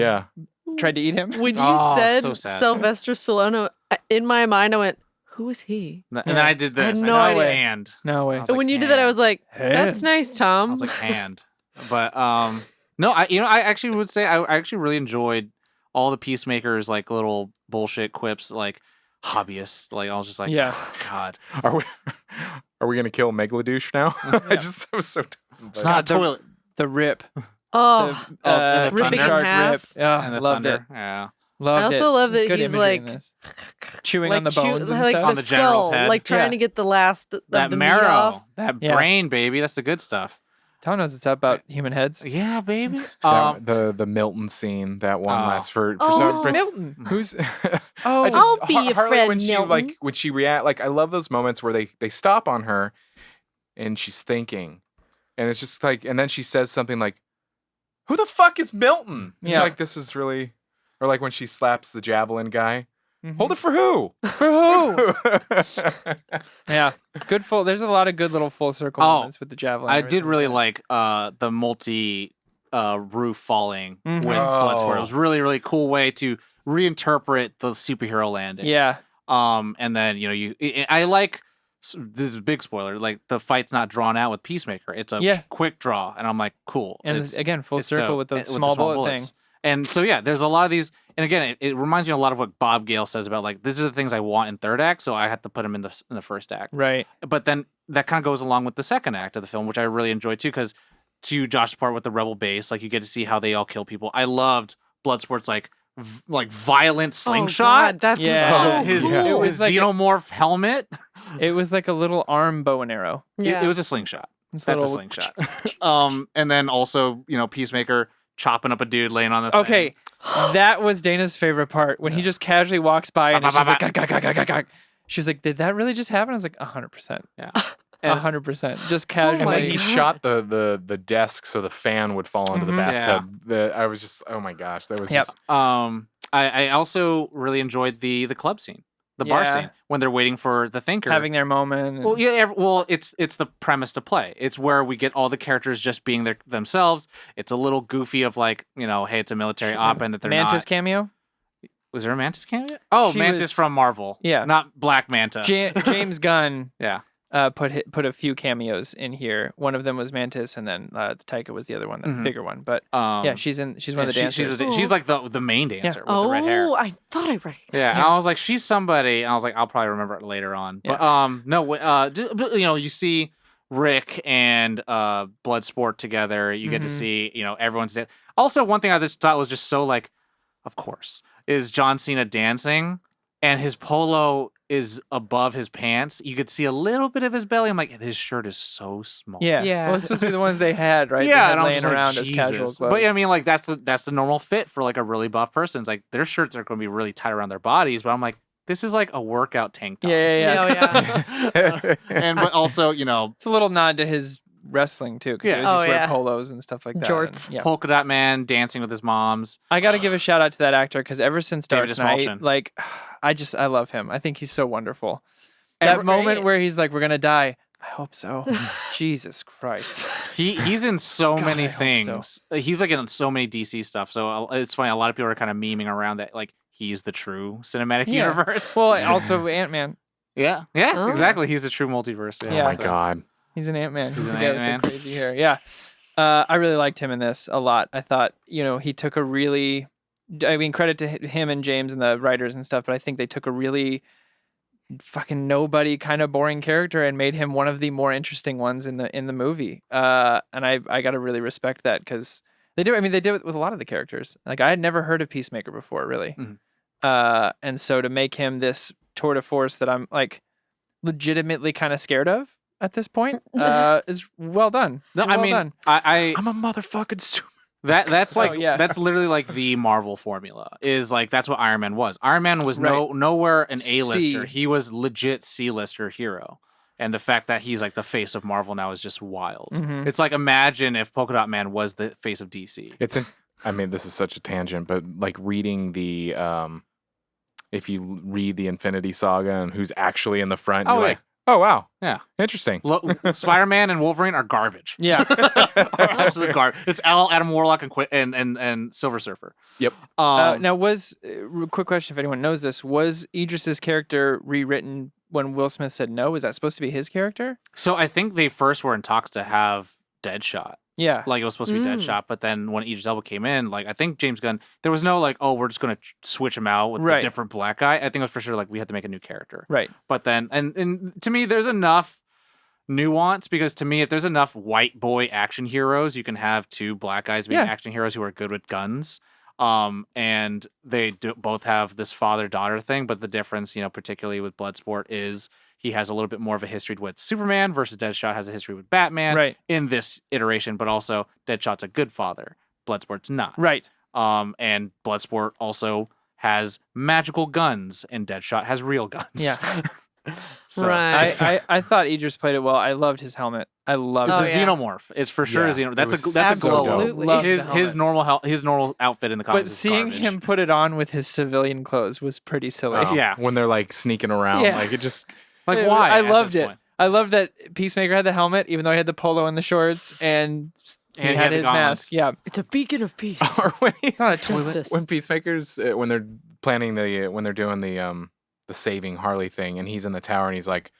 tried to eat him. When you said so sad. Sylvester Stallone, in my mind I went, who is he? And then I did this. I had I no said, idea. hand. No way. I was like, When you did that, I was like, Hand. that's nice, Tom. I was like, hand. But no, I actually would say I actually really enjoyed all the Peacemakers like little bullshit quips, like hobbyists. Like I was just like, God, Are we gonna kill Megalodouche now? I was so. It's not a toilet. The rip. Oh, and the ripping in thunder. half. Rip. Oh, and the loved thunder. it. Yeah. Loved I also love that Good he's imagery in like this. Chewing like on the bones and like stuff. On the the general's skull, head. like trying to get the last of That the meat off. marrow, that brain, baby. That's the good stuff. Tom knows it's about human heads. Yeah, baby. The Milton scene, that one last for Oh, some reason. Milton. Who's Oh, I'll be your Harley, friend, when she Milton. when she react, I love those moments where they stop on her and she's thinking, and it's just like, and then she says something like, who the fuck is Milton? Yeah. Like this is really, or like when she slaps the javelin guy, hold it for who? For who? Yeah. Good full. There's a lot of good little full circle moments with the javelin. I and did everything really like like the multi roof falling Mhm. with Bloodsport. It was really, really cool way to reinterpret the superhero landing. that. Yeah. And then I like, this is a big spoiler, like the fight's not drawn out with Peacemaker. It's a quick draw, and I'm like, cool. And again, full it's circle dope. with the With small bullet bullets. thing. And so there's a lot of these, and again, it reminds me a lot of what Bob Gale says about like these are the things I want in third act, so I had to put them in the first act. Right. But then that kind of goes along with the second act of the film, which I really enjoyed too, because to Josh's part with the Rebel base, like you get to see how they all kill people. I loved Bloodsport's like violent slingshot. Oh, God, that's Yeah. so His, cool. It was like xenomorph helmet. It was like a little arm bow and arrow. Yeah. It was a slingshot. It's That's a little- slingshot. And then also, Peacemaker chopping up a dude laying on the Okay, that was Dana's favorite part when he just casually walks by and it's just like, gah, gah, gah, gah, gah, gah. She's like, did that really just happen? I was like, 100%. Yeah. 100%. Just my casually. And then he God. shot the desk so the fan would fall into the bathtub. I was just, oh my gosh, that was Yep. just. I also really enjoyed the club scene, the bar Yeah. scene when they're waiting for the thinker. having their moment. and- Well, it's the premise to play. It's where we get all the characters just being themselves. It's a little goofy of like, hey, it's a military op and that they're Mantis not. cameo? Was there a Mantis cameo? Oh, She Mantis was- from Marvel. Yeah. Not Black Manta. James Gunn Yeah. put a few cameos in here. One of them was Mantis, and then Taika was the other one, the Mhm. bigger one. But Yeah, she's one of the dancers. She's like the main dancer with the red hair. Oh, I thought I recognized Yeah, her. and I was like, she's somebody. And I was like, I'll probably remember it later on. But no, you see Rick and Bloodsport together. You get to Mhm. see, everyone's. Also, one thing I just thought was just so like, of course, is John Cena dancing, and his polo is above his pants. You could see a little bit of his belly. I'm like, his shirt is so small. Yeah. Yeah. Well, it's supposed to be the ones they had, right? Yeah, They had and I'm laying just like, around as casual Jesus. clothes. But I mean, like that's the normal fit for like a really buff person. It's like their shirts are going to be really tight around their bodies, but I'm like, this is like a workout tank top. Yeah. Oh, yeah. But also, It's a little nod to his wrestling too, because Yeah. he always used to wear yeah. polos and stuff like that. Jorts. And, yeah. Polka Dot Man dancing with his moms. I got to give a shout out to that actor because ever since Dark David Knight, Smolchen. like, I love him. I think he's so wonderful. That Every- moment Great. where he's like, "We're gonna die." I hope so. Jesus Christ. He's in so God, many I hope things. He's like in so many DC stuff. So it's funny. A lot of people are kind of memeing around that like he's the true cinematic Yeah. universe. Well, also Ant-Man. Yeah, Oh. exactly. He's a true multiverse. Yeah. Oh my so- God. He's an Ant-Man. He's an the guy with the Ant-Man. crazy hair. Yeah. I really liked him in this a lot. I thought, he took a really, credit to him and James and the writers and stuff, but I think they took a really fucking nobody kind of boring character and made him one of the more interesting ones in the movie. And I got to really respect that because they do. I mean, they did it with a lot of the characters. Like I had never heard of Peacemaker before, really. Mhm. And so to make him this tour de force that I'm like, legitimately kind of scared of at this point is well done. No, Well I mean, done. I'm a motherfucking super. That's like yeah. that's literally like the Marvel formula. Is like that's what Iron Man was. Iron Man was nowhere an A-lister. C. He was legit C-lister hero. And the fact that he's like the face of Marvel now is just wild. Mhm. It's like imagine if Polka Dot Man was the face of DC. I mean, this is such a tangent, but like reading the if you read the Infinity Saga and who's actually in the front, you're like, oh wow, yeah, interesting. Spider-Man and Wolverine are garbage. Yeah, absolute garbage. It's Adam Warlock and Silver Surfer. Yep. Now, quick question if anyone knows this: was Idris's character rewritten when Will Smith said no? Was that supposed to be his character? So I think they first were in talks to have Deadshot. Yeah, like it was supposed to be Deadshot, but then when Idris Elba came in, like I think James Gunn, there was no like, oh, we're just gonna switch him out with a different black guy. I think it was for sure like we had to make a new character, right? But then, and to me, there's enough nuance because to me, if there's enough white boy action heroes, you can have two black guys being action heroes who are good with guns. And they both have this father-daughter thing, but the difference, particularly with Bloodsport, is he has a little bit more of a history with Superman versus Deadshot has a history with Batman in this iteration, but also Deadshot's a good father. Bloodsport's not. Right. And Bloodsport also has magical guns and Deadshot has real guns. Yeah. So, right. I thought Idris played it well. I loved his helmet. I loved it. It's a xenomorph. It's for sure a xenomorph. That's a dope. His normal outfit in the comics. But seeing him put it on with his civilian clothes was pretty silly. Yeah. When they're like sneaking around, like it just like why? I loved it. I love that Peacemaker had the helmet, even though he had the polo and the shorts, and he had his mask. Yeah, it's a beacon of peace. Or when it's not a toilet. When Peacemakers, when they're planning when they're doing the saving Harley thing, and he's in the tower, and he's like,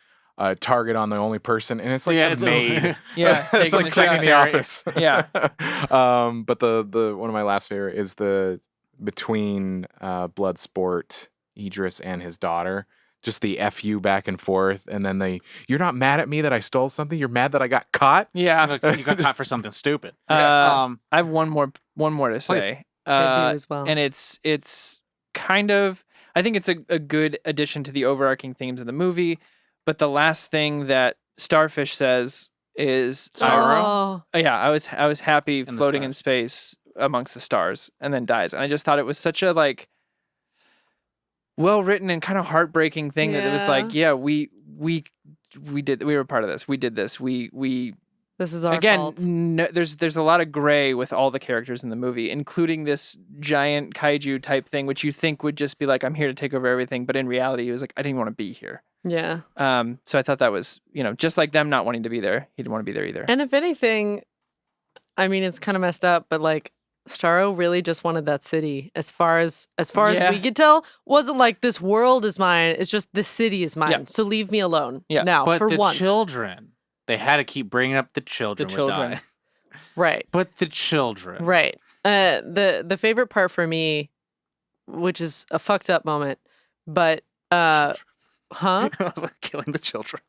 target on the only person, and it's like a maid. Yeah, it's like second The Office. Yeah. But the one of my last favorite is the between Bloodsport, Idris, and his daughter. Just the FU back and forth, and then you're not mad at me that I stole something. You're mad that I got caught. Yeah, you got caught for something stupid. I have one more to say. As well. And it's kind of, I think it's a good addition to the overarching themes of the movie. But the last thing that Starfish says is, Oh yeah, I was happy floating in space amongst the stars, and then dies. And I just thought it was such a like well written and kind of heartbreaking thing that it was like, yeah, we were part of this. We did this. This is our fault. Fault. No, there's a lot of gray with all the characters in the movie, including this giant kaiju type thing, which you think would just be like, I'm here to take over everything, but in reality, he was like, I didn't want to be here. Yeah. So I thought that was, just like them not wanting to be there, he didn't want to be there either. And if anything, I mean, it's kind of messed up, but like Starro really just wanted that city. As far as we could tell, wasn't like this world is mine. It's just this city is mine. Yeah. So leave me alone. Yeah. Now, but for the once. children, they had to keep bringing up the children. The children. Would die. Right. But the children. Right. The favorite part for me, which is a fucked up moment, but huh? I was like killing the children.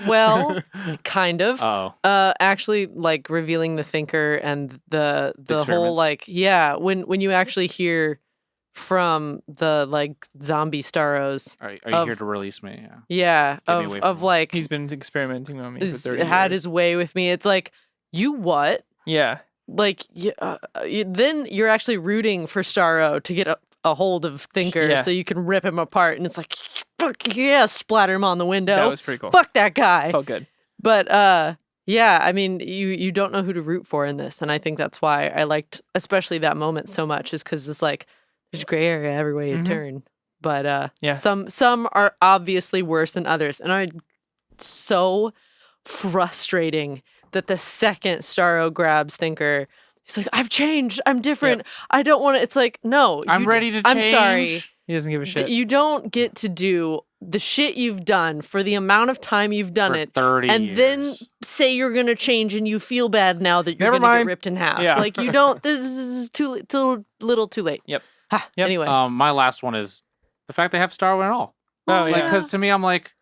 Well, kind of. Oh. Actually, like revealing the thinker and the whole experiments. like when you actually hear from the like zombie Starros. Are you here to release me? Yeah. Get me away from Of him. like He's been experimenting on me for 30 had years. his way with me. It's like, you what? Yeah. Like then you're actually rooting for Starro to get a hold of Thinker so you can rip him apart, and it's like, fuck yeah, splatter him on the window. That was pretty cool. Fuck that guy. Felt good. But yeah, I mean, you don't know who to root for in this, and I think that's why I liked especially that moment so much, is because it's like there's gray area every way you turn. But some are obviously worse than others, and so frustrating that the second Starro grabs Thinker, he's like, I've changed. I'm different. Yep. I don't want to. It's like, no. I'm ready to change. I'm sorry. He doesn't give a shit. You don't get to do the shit you've done for the amount of time you've done For it 30 and years. then say you're going to change and you feel bad now that you're Never going to get mind. ripped in half. Yeah. Like, you don't. This is too little too late. Yep. Yep. Anyway. My last one is the fact they have Starro at all. Oh, yeah. Because to me, I'm like,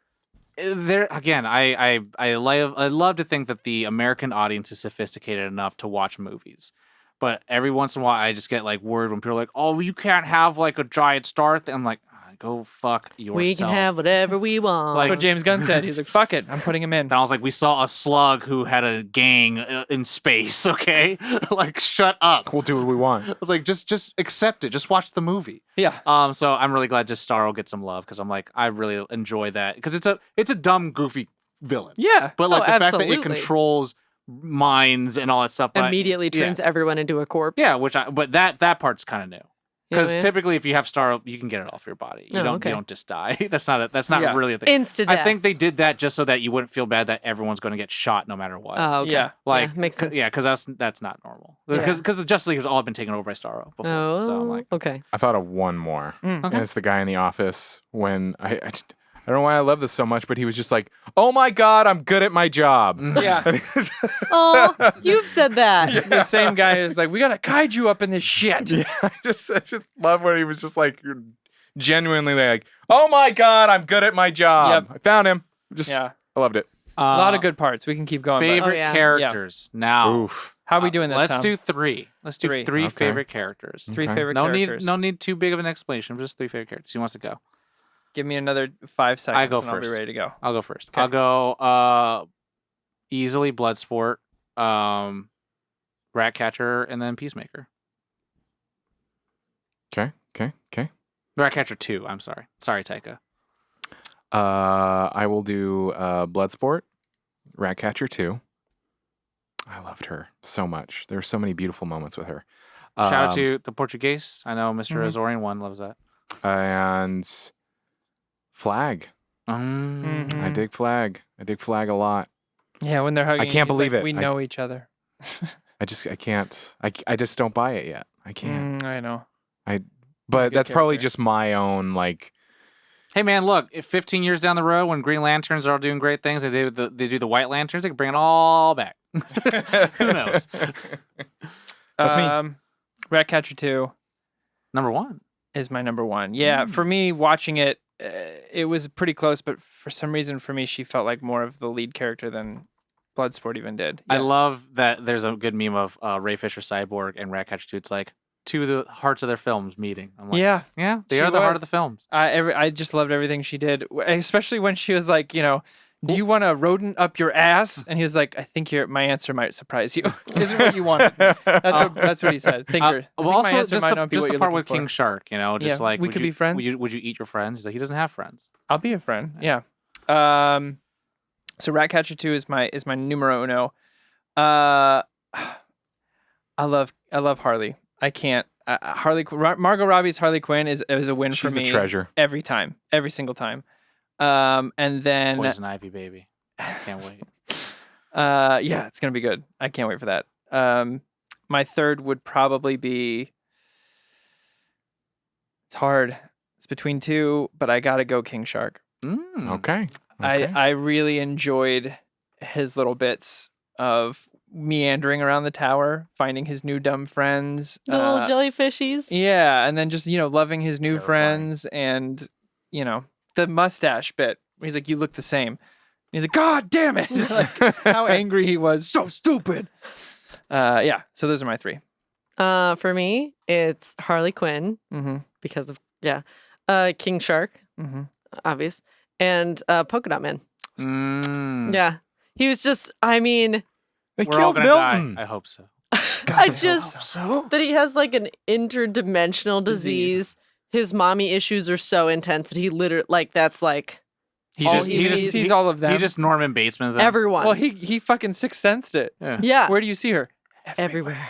there again. I love to think that the American audience is sophisticated enough to watch movies, but every once in a while, I just get like worried when people are like, "Oh, you can't have like a giant star thing." I'm like, go fuck yourself. We can have whatever we want. That's what James Gunn said. He's like, fuck it, I'm putting him in. And I was like, we saw a slug who had a gang in space, okay? Like, shut up. We'll do what we want. I was like, just accept it. Just watch the movie. Yeah. So I'm really glad just Starro gets some love because I'm like, I really enjoy that because it's a dumb, goofy villain. Yeah. But like the fact that absolutely. it controls minds and all that stuff Immediately turns everyone into a corpse. Yeah, but that part's kind of new. Because Yeah, typically, if you have Starro, you can get it off your body. You don't just die. That's not really a thing. Insta death. I think they did that just so that you wouldn't feel bad that everyone's going to get shot no matter what. Oh, okay. Yeah. Like, makes sense. Yeah, because that's not normal. Yeah. Because the Justice League has all been taken over by Starro before. Oh, So I'm like, okay. I thought of one more. Mm. And it's the guy in the office when I don't know why I love this so much, but he was just like, "Oh my God, I'm good at my job." Yeah. Oh, you've said that. The same guy is like, we got a kaiju up in this shit. Yeah, I just love when he was just like genuinely like, "Oh my God, I'm good at my job." Yep. I found him. Yeah. I loved it. A lot of good parts. We can keep going. but- favorite Oh, yeah. characters. Now, Oof. How are we doing this let's Tom? do three. Let's do Three. three Okay. favorite characters. Three Okay. favorite No characters. need too big of an explanation. Just 3 favorite characters. Who wants to go? Give me another 5 seconds I go and I'll be first. ready to go. I'll go first. Okay. I'll go easily Bloodsport, Ratcatcher, and then Peacemaker. Okay. Ratcatcher 2, I'm sorry. Sorry, Taika. I will do Bloodsport, Ratcatcher 2. I loved her so much. There were so many beautiful moments with her. Shout out to the Portuguese. I know Mr. Mhm. Azorian 1 loves that. And Flagg. Mhm. I dig Flagg. I dig Flagg a lot. Yeah, when they're hugging. I can't he's believe like, it. We know each other. I can't. I just don't buy it yet. I can't. I know. But good that's probably character. just my own like. Hey man, look! If 15 years down the road, when Green Lanterns are all doing great things, they do the White Lanterns, they can bring it all back. Who knows? That's me. Ratcatcher 2 Number 1. is my number 1. Yeah, for me, watching it, it was pretty close, but for some reason, for me, she felt like more of the lead character than Bloodsport even did. I love that there's a good meme of Ray Fisher Cyborg and Ratcatcher 2. It's like two of the hearts of their films meeting. I'm like, Yeah. they She are the heart was. of the films. I just loved everything she did, especially when she was like, do you want a rodent up your ass? And he was like, I think my answer might surprise you. Isn't what you wanted. That's what he said. Well, my also answer just might not not be just what the you're part looking with for. King Shark, just Yeah, like we would could you- be friends. Would you eat your friends? He's like, he doesn't have friends. I'll be a friend. Yeah. So Ratcatcher 2 is my numero uno. I love Harley. I can't. Margot Robbie's Harley Quinn is a win for She's me. a treasure. Every time, every single time. And then Poison Ivy, baby. Can't wait. yeah, it's gonna be good. I can't wait for that. My third would probably be. It's hard. It's between 2, but I gotta go King Shark. Okay. I really enjoyed his little bits of meandering around the tower, finding his new dumb friends. The little jellyfishies. Yeah, and then just, loving his new Terrifying. friends and, the mustache bit. He's like, you look the same. He's like, God damn it. Like, how angry he was. So stupid. Yeah, so those are my 3. For me, it's Harley Quinn Mm-hmm. because of King Shark, Mm-hmm. obvious, and Polka Dot Man. Mm. Yeah, he was just. I mean, They We're all killed gonna Milton. die. I hope so. I just So that he has like an interdimensional disease. His mommy issues are so intense that he literally that's like He sees all of them. He just Norman Batesman's them. everyone. Well, he fucking sixth sensed it. yeah, Where do you see her? everywhere.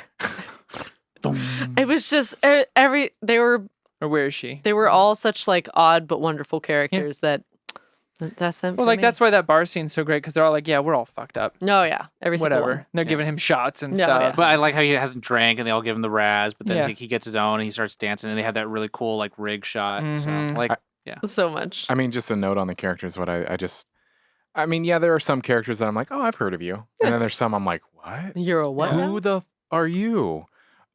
It was just they were Or where is she? all such like odd but wonderful characters that's them. Well, for like me. that's why that bar scene's so great because they're all like, yeah, we're all fucked up. No, yeah, every single Whatever. one. They're giving him shots and No, stuff. yeah. But I like how he hasn't drank and they all give him the Raz, but then Yeah. he gets his own and he starts dancing and they have that really cool like rig shot. Mhm. So like So much. I mean, just a note on the characters. I mean, yeah, there are some characters that I'm like, oh, I've heard of you, and then there's some I'm like, what? You're a what? Who the are you?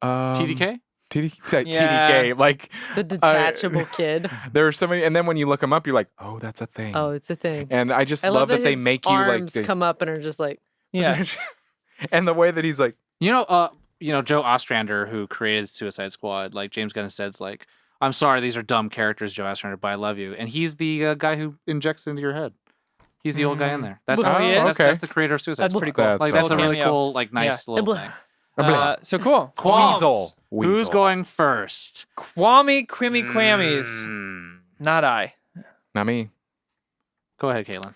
TDK? TDK, like The detachable kid. there are so many, and then when you look them up, you're like, oh, that's a thing. Oh, it's a thing. And I just I love that they his make you like, arms come up and are just like, yeah. and the way that he's like, Joe Ostrander, who created Suicide Squad, like James Gunn said's like, I'm sorry, these are dumb characters, Joe Astronaut, but I love you. And he's the guy who injects into your head. He's the old guy in there. That's that's the creator of Suicide That's Squad. pretty cool. That's a really cool, like, nice little thing. So cool. Qualms. Who's going first? Quammy Quimmy Quammies. Not I. Not me. Go ahead, Caitlin.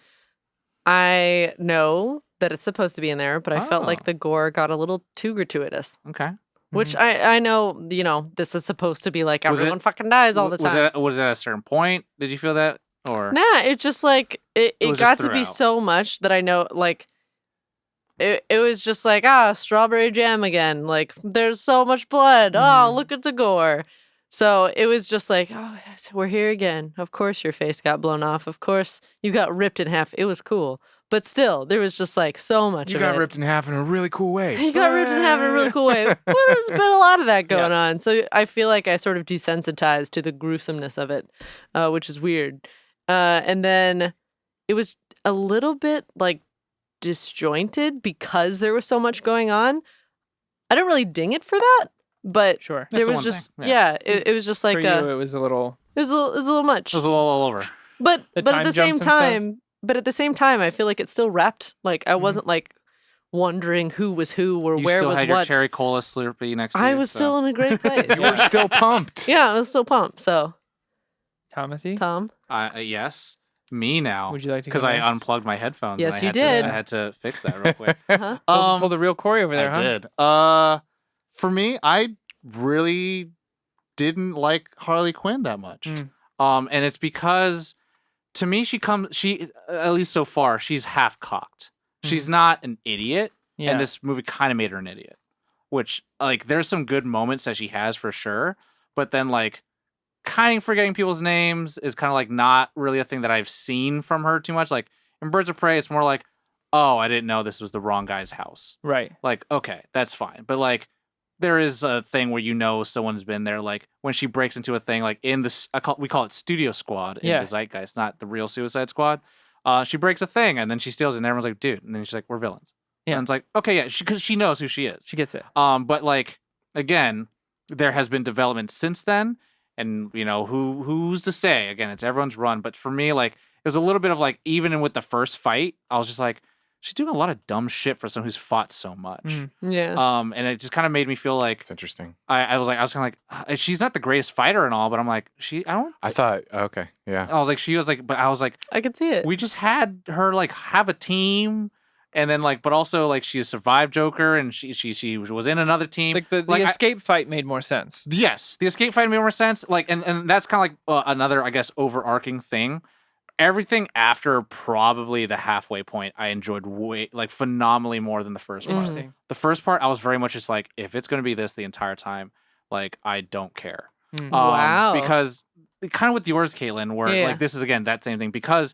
I know that it's supposed to be in there, but I felt like the gore got a little too gratuitous. Okay. Which I know, this is supposed to be like everyone fucking dies all the time. Was it at a certain point? Did you feel that? Or Nah, it's just like it got to be so much that I know, like, it was just like, strawberry jam again. Like, there's so much blood. Oh, look at the gore. So it was just like, oh, yes, we're here again. Of course your face got blown off. Of course you got ripped in half. It was cool. But still, there was just like so much of it. You got ripped in half in a really cool way. You got ripped in half in a really cool way. Well, there's been a lot of that going on. So I feel like I sort of desensitized to the gruesomeness of it, which is weird. And then it was a little bit like disjointed because there was so much going on. I don't really ding it for that, but there was just it was just like for you, it was a little much. It was a little all over. But at the same time, I feel like it still wrapped. Like I wasn't like wondering who was who or where was what. You still had your cherry cola Slurpee next to you. I was still in a great place. You were still pumped. Yeah, I was still pumped. So, Tom? Yes. Me now. Would you like to? Because I unplugged my headphones. Yes, and you did. I had to fix that real quick. Pull the real Corey over there, I huh? did. For me, I really didn't like Harley Quinn that much. And it's because to me she at least so far she's half cocked. She's not an idiot, and this movie kind of made her an idiot. Which, like, there's some good moments that she has for sure, but then like kind of forgetting people's names is kind of like not really a thing that I've seen from her too much. Like in Birds of Prey, it's more like, oh, I didn't know this was the wrong guy's house. Right. Like, okay, that's fine. But like, there is a thing where someone's been there. Like when she breaks into a thing, like in this, we call it Studio Squad in the Zeitgeist, not the real Suicide Squad. She breaks a thing and then she steals it, and everyone's like, dude. And then she's like, we're villains. Yeah. And it's like, okay, yeah, because she knows who she is. She gets it. But like, again, there has been development since then. And, who's to say? Again, it's everyone's run. But for me, like, it was a little bit of like, even with the first fight, I was just like, she's doing a lot of dumb shit for someone who's fought so much. Yeah. And it just kind of made me feel like it's interesting. I was kind of like, she's not the greatest fighter and all, but I'm like, I thought, okay, yeah. I was like, I could see it. We just had her like have a team. And then like, but also like she survived Joker, and she was in another team. Like the escape fight made more sense. Yes, the escape fight made more sense. Like, and that's kind of like another, I guess, overarching thing. Everything after probably the halfway point, I enjoyed phenomenally more than the first part. The first part, I was very much just like, if it's going to be this the entire time, like I don't care. Wow. Because kind of with yours, Caitlin, where like this is again that same thing, because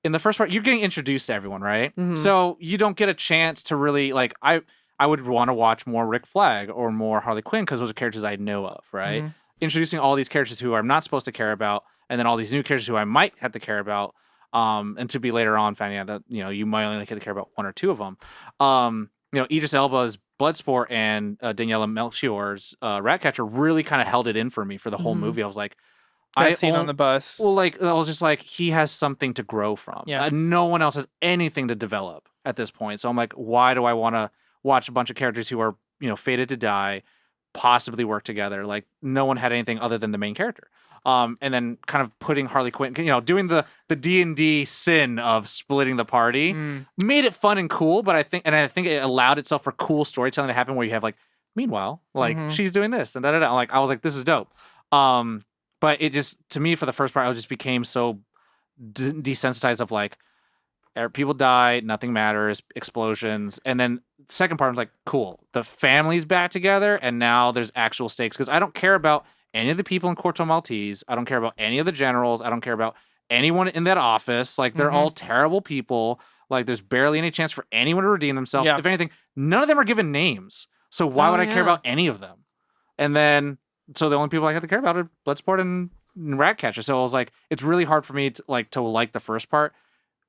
in the first part, you're getting introduced to everyone, right? So you don't get a chance to really, like, I would want to watch more Rick Flagg or more Harley Quinn because those are characters I know of, right? Introducing all these characters who I'm not supposed to care about, and then all these new characters who I might have to care about, and to be later on finding out that, you might only have to care about one or two of them. Idris Elba's Bloodsport and Daniela Melchior's Ratcatcher really kind of held it in for me for the whole movie. I was like, scene on the bus. Well, like I was just like, he has something to grow from. Yeah. No one else has anything to develop at this point. So I'm like, why do I want to watch a bunch of characters who are fated to die, possibly work together? Like no one had anything other than the main character. And then kind of putting Harley Quinn, doing the D&D sin of splitting the party, made it fun and cool. But I think it allowed itself for cool storytelling to happen where you have like, meanwhile, like she's doing this and da-da-da. Like I was like, this is dope. But it just, to me, for the first part, I just became so desensitized of like, people die, nothing matters, explosions. And then the second part, I'm like, cool, the family's back together, and now there's actual stakes. Because I don't care about any of the people in Corto Maltese. I don't care about any of the generals. I don't care about anyone in that office. Like, they're all terrible people. Like, there's barely any chance for anyone to redeem themselves. Yeah. If anything, none of them are given names. So why would I care about any of them? And then... So the only people I had to care about are Bloodsport and Ratcatcher. So I was like, it's really hard for me to like the first part.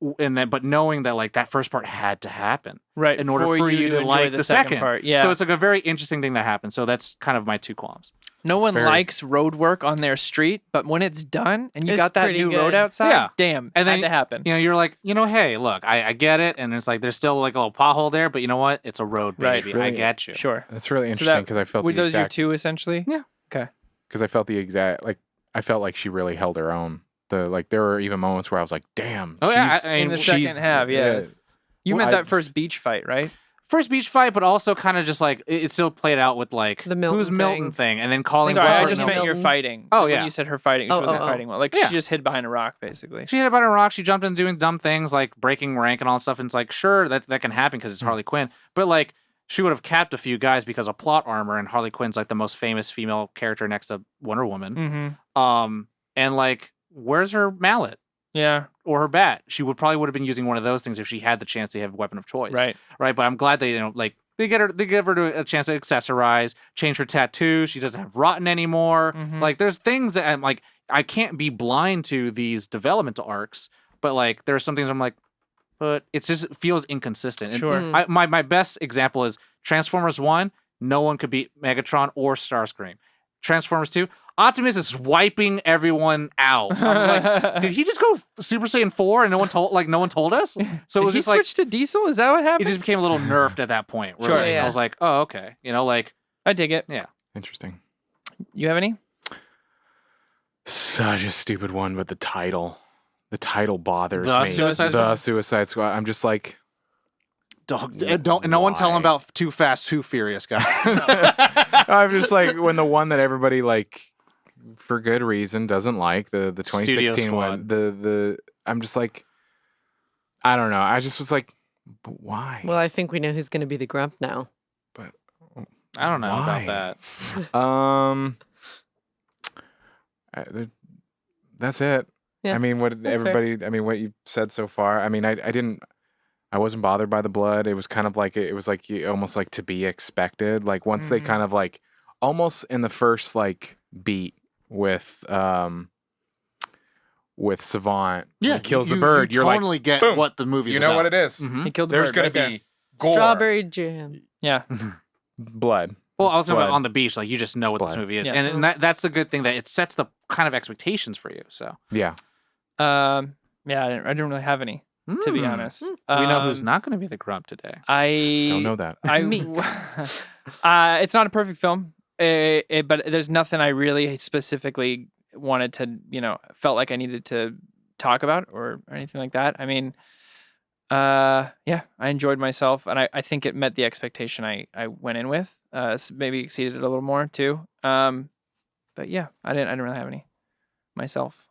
but knowing that like that first part had to happen, right, in order for you to like the second part. Yeah. So it's like a very interesting thing that happened. So that's kind of my two qualms. No one likes road work on their street, but when it's done and you got that new road outside, damn, and then had to happen. You're like, hey, look, I get it, and it's like there's still like a little pothole there, but you know what? It's a road, baby. Really, I get you. Sure, that's really interesting because I felt were those your two essentially? Yeah. Okay. Because I felt I felt like she really held her own. There were even moments where I was like, damn. Oh yeah, in the second half, yeah. You meant that first beach fight, right? First beach fight, but also kind of just like it still played out with like the Milton thing, and then calling. Sorry, I just Milton. meant you're fighting. Oh when yeah, you said her fighting. She wasn't fighting well. Like she just hid behind a rock, basically. She hid behind a rock. She jumped in doing dumb things like breaking rank and all that stuff. And it's like, sure, that can happen because it's Harley Quinn, but like she would have capped a few guys because of plot armor, and Harley Quinn's like the most famous female character next to Wonder Woman. Mm-hmm. And like, where's her mallet? Yeah. Or her bat? She would have been using one of those things if she had the chance to have a weapon of choice. Right. But I'm glad they They give her a chance to accessorize, change her tattoo. She doesn't have rotten anymore. Mm-hmm. Like, there's things that I'm like, I can't be blind to these developmental arcs, but like, there are some things I'm like, but it just feels inconsistent. Sure. And my best example is Transformers 1. No one could beat Megatron or Starscream. Transformers 2. Optimus is wiping everyone out. I'm like, did he just go Super Saiyan 4 and no one told us? So it was did just he switch to Diesel? Is that what happened? It just became a little nerfed at that point. Sure. I was like, oh, okay. I dig it. Yeah. Interesting. You have any? Such a stupid one, but the title bothers me. The Suicide Squad. I'm just like, no one tell him about Too Fast, Too Furious, guys. I'm just like, when the one that everybody like for good reason doesn't like the 2016 one. I'm just like, I don't know. I just was like, but why? Well, I think we know who's going to be the Grump now. But I don't know about that. That's it. Yeah, I mean, what you said so far. I mean, I wasn't bothered by the blood. It was kind of like almost like to be expected. Like once they kind of like almost in the first like beat with Savant, he kills the bird. You You're totally like, get boom, what the movie's you know about. what it is. Mm-hmm. He killed the There's bird. going to be gore. Strawberry jam. Yeah. Blood. Well, I was talking blood. about on the beach. Like you just know what this movie is, Yeah. and that's the good thing that it sets the kind of expectations for you. So Yeah. Yeah. I didn't really have any, to be honest. we know who's not going to be the Grump today. I Don't know that. It's not a perfect film, but there's nothing I really specifically wanted to, felt like I needed to talk about or anything like that. I mean, I enjoyed myself, and I think it met the expectation I went in with. Maybe exceeded it a little more too. But yeah, I didn't really have any myself.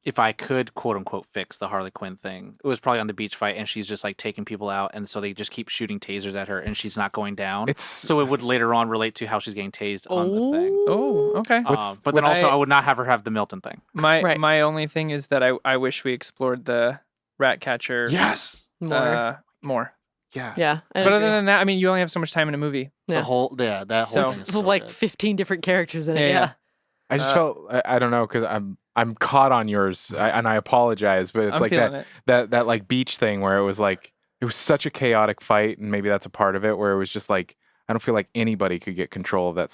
If I could, quote unquote, fix the Harley Quinn thing, it was probably on the beach fight, and she's just like taking people out, and so they just keep shooting tasers at her, and she's not going down. So it would later on relate to how she's getting tased on the thing. Oh, okay. But then also, I would not have her have the Milton thing. My only thing is that I wish we explored the Ratcatcher. Yes. More. Yeah. But other than that, I mean, you only have so much time in a movie. Yeah. That whole thing is so like good. 15 different characters in it. Yeah. I just felt I don't know because I'm caught on yours and I apologize, but it's I'm like that like beach thing where it was such a chaotic fight, and maybe that's a part of it where it was just like I don't feel like anybody could get control of that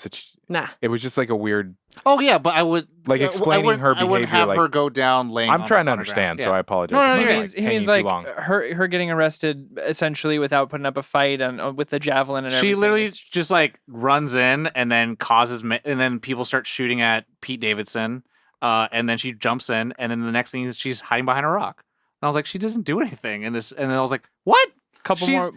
Nah. It was just like a weird. Oh yeah, but I would explaining her behavior. I wouldn't have like, her go down laying. I'm trying to understand, so I apologize. No, he means like too long. her getting arrested essentially without putting up a fight and with the javelin and everything. She literally just like runs in and then and then people start shooting at Pete Davidson, and then she jumps in, and then the next thing is she's hiding behind a rock. And I was like, she doesn't do anything in this, and then I was like, what? Couple more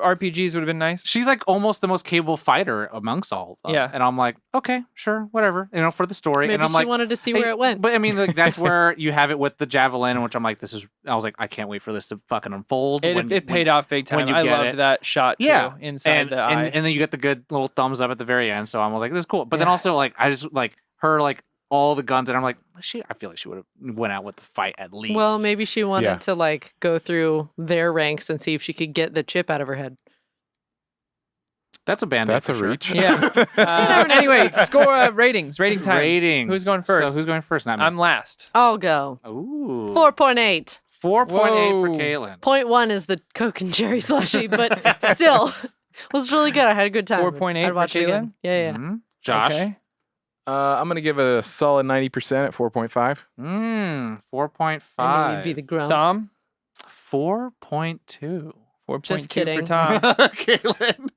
RPGs would have been nice. She's like almost the most capable fighter amongst all of them. Yeah. And I'm like, okay, sure, whatever. For the story. Maybe and I'm she like, wanted to see where it went. But I mean, like, that's where you have it with the javelin, which I'm like, I was like, I can't wait for this to fucking unfold. It paid off big time. I loved that shot too, inside the eye. And then you get the good little thumbs up at the very end. So I was like, this is cool. But then also like, I just like her like all the guns, and I'm like, I feel like she would have went out with the fight at least. Well, maybe she wanted to like go through their ranks and see if she could get the chip out of her head. That's a band. That's a reach. Yeah. Anyway, score ratings. Rating time. Ratings. Who's going first? So who's going first? Not me. I'm last. I'll go. Ooh. 4.8. 4.8 for Caitlin. 0.1 is the Coke and cherry slushie, but still, was really good. I had a good time. 4.8 I'd watch for it again. Caitlin? Yeah. Mm-hmm. Josh? Okay. I'm going to give it a solid 90% at 4.5. 4.5. And you'd be the grump. Thom? 4.2. 4.2 Just kidding. for Tom. Caitlin.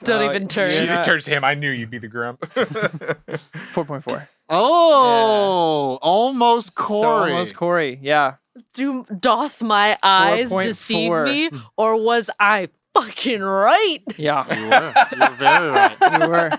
Don't even turn. Yeah. It turns to him. I knew you'd be the grump. 4.4. Oh, almost Corey. So almost Corey. Yeah. Doth my eyes 4.4. deceive me, or was I fucking right? Yeah. You were very right. You were.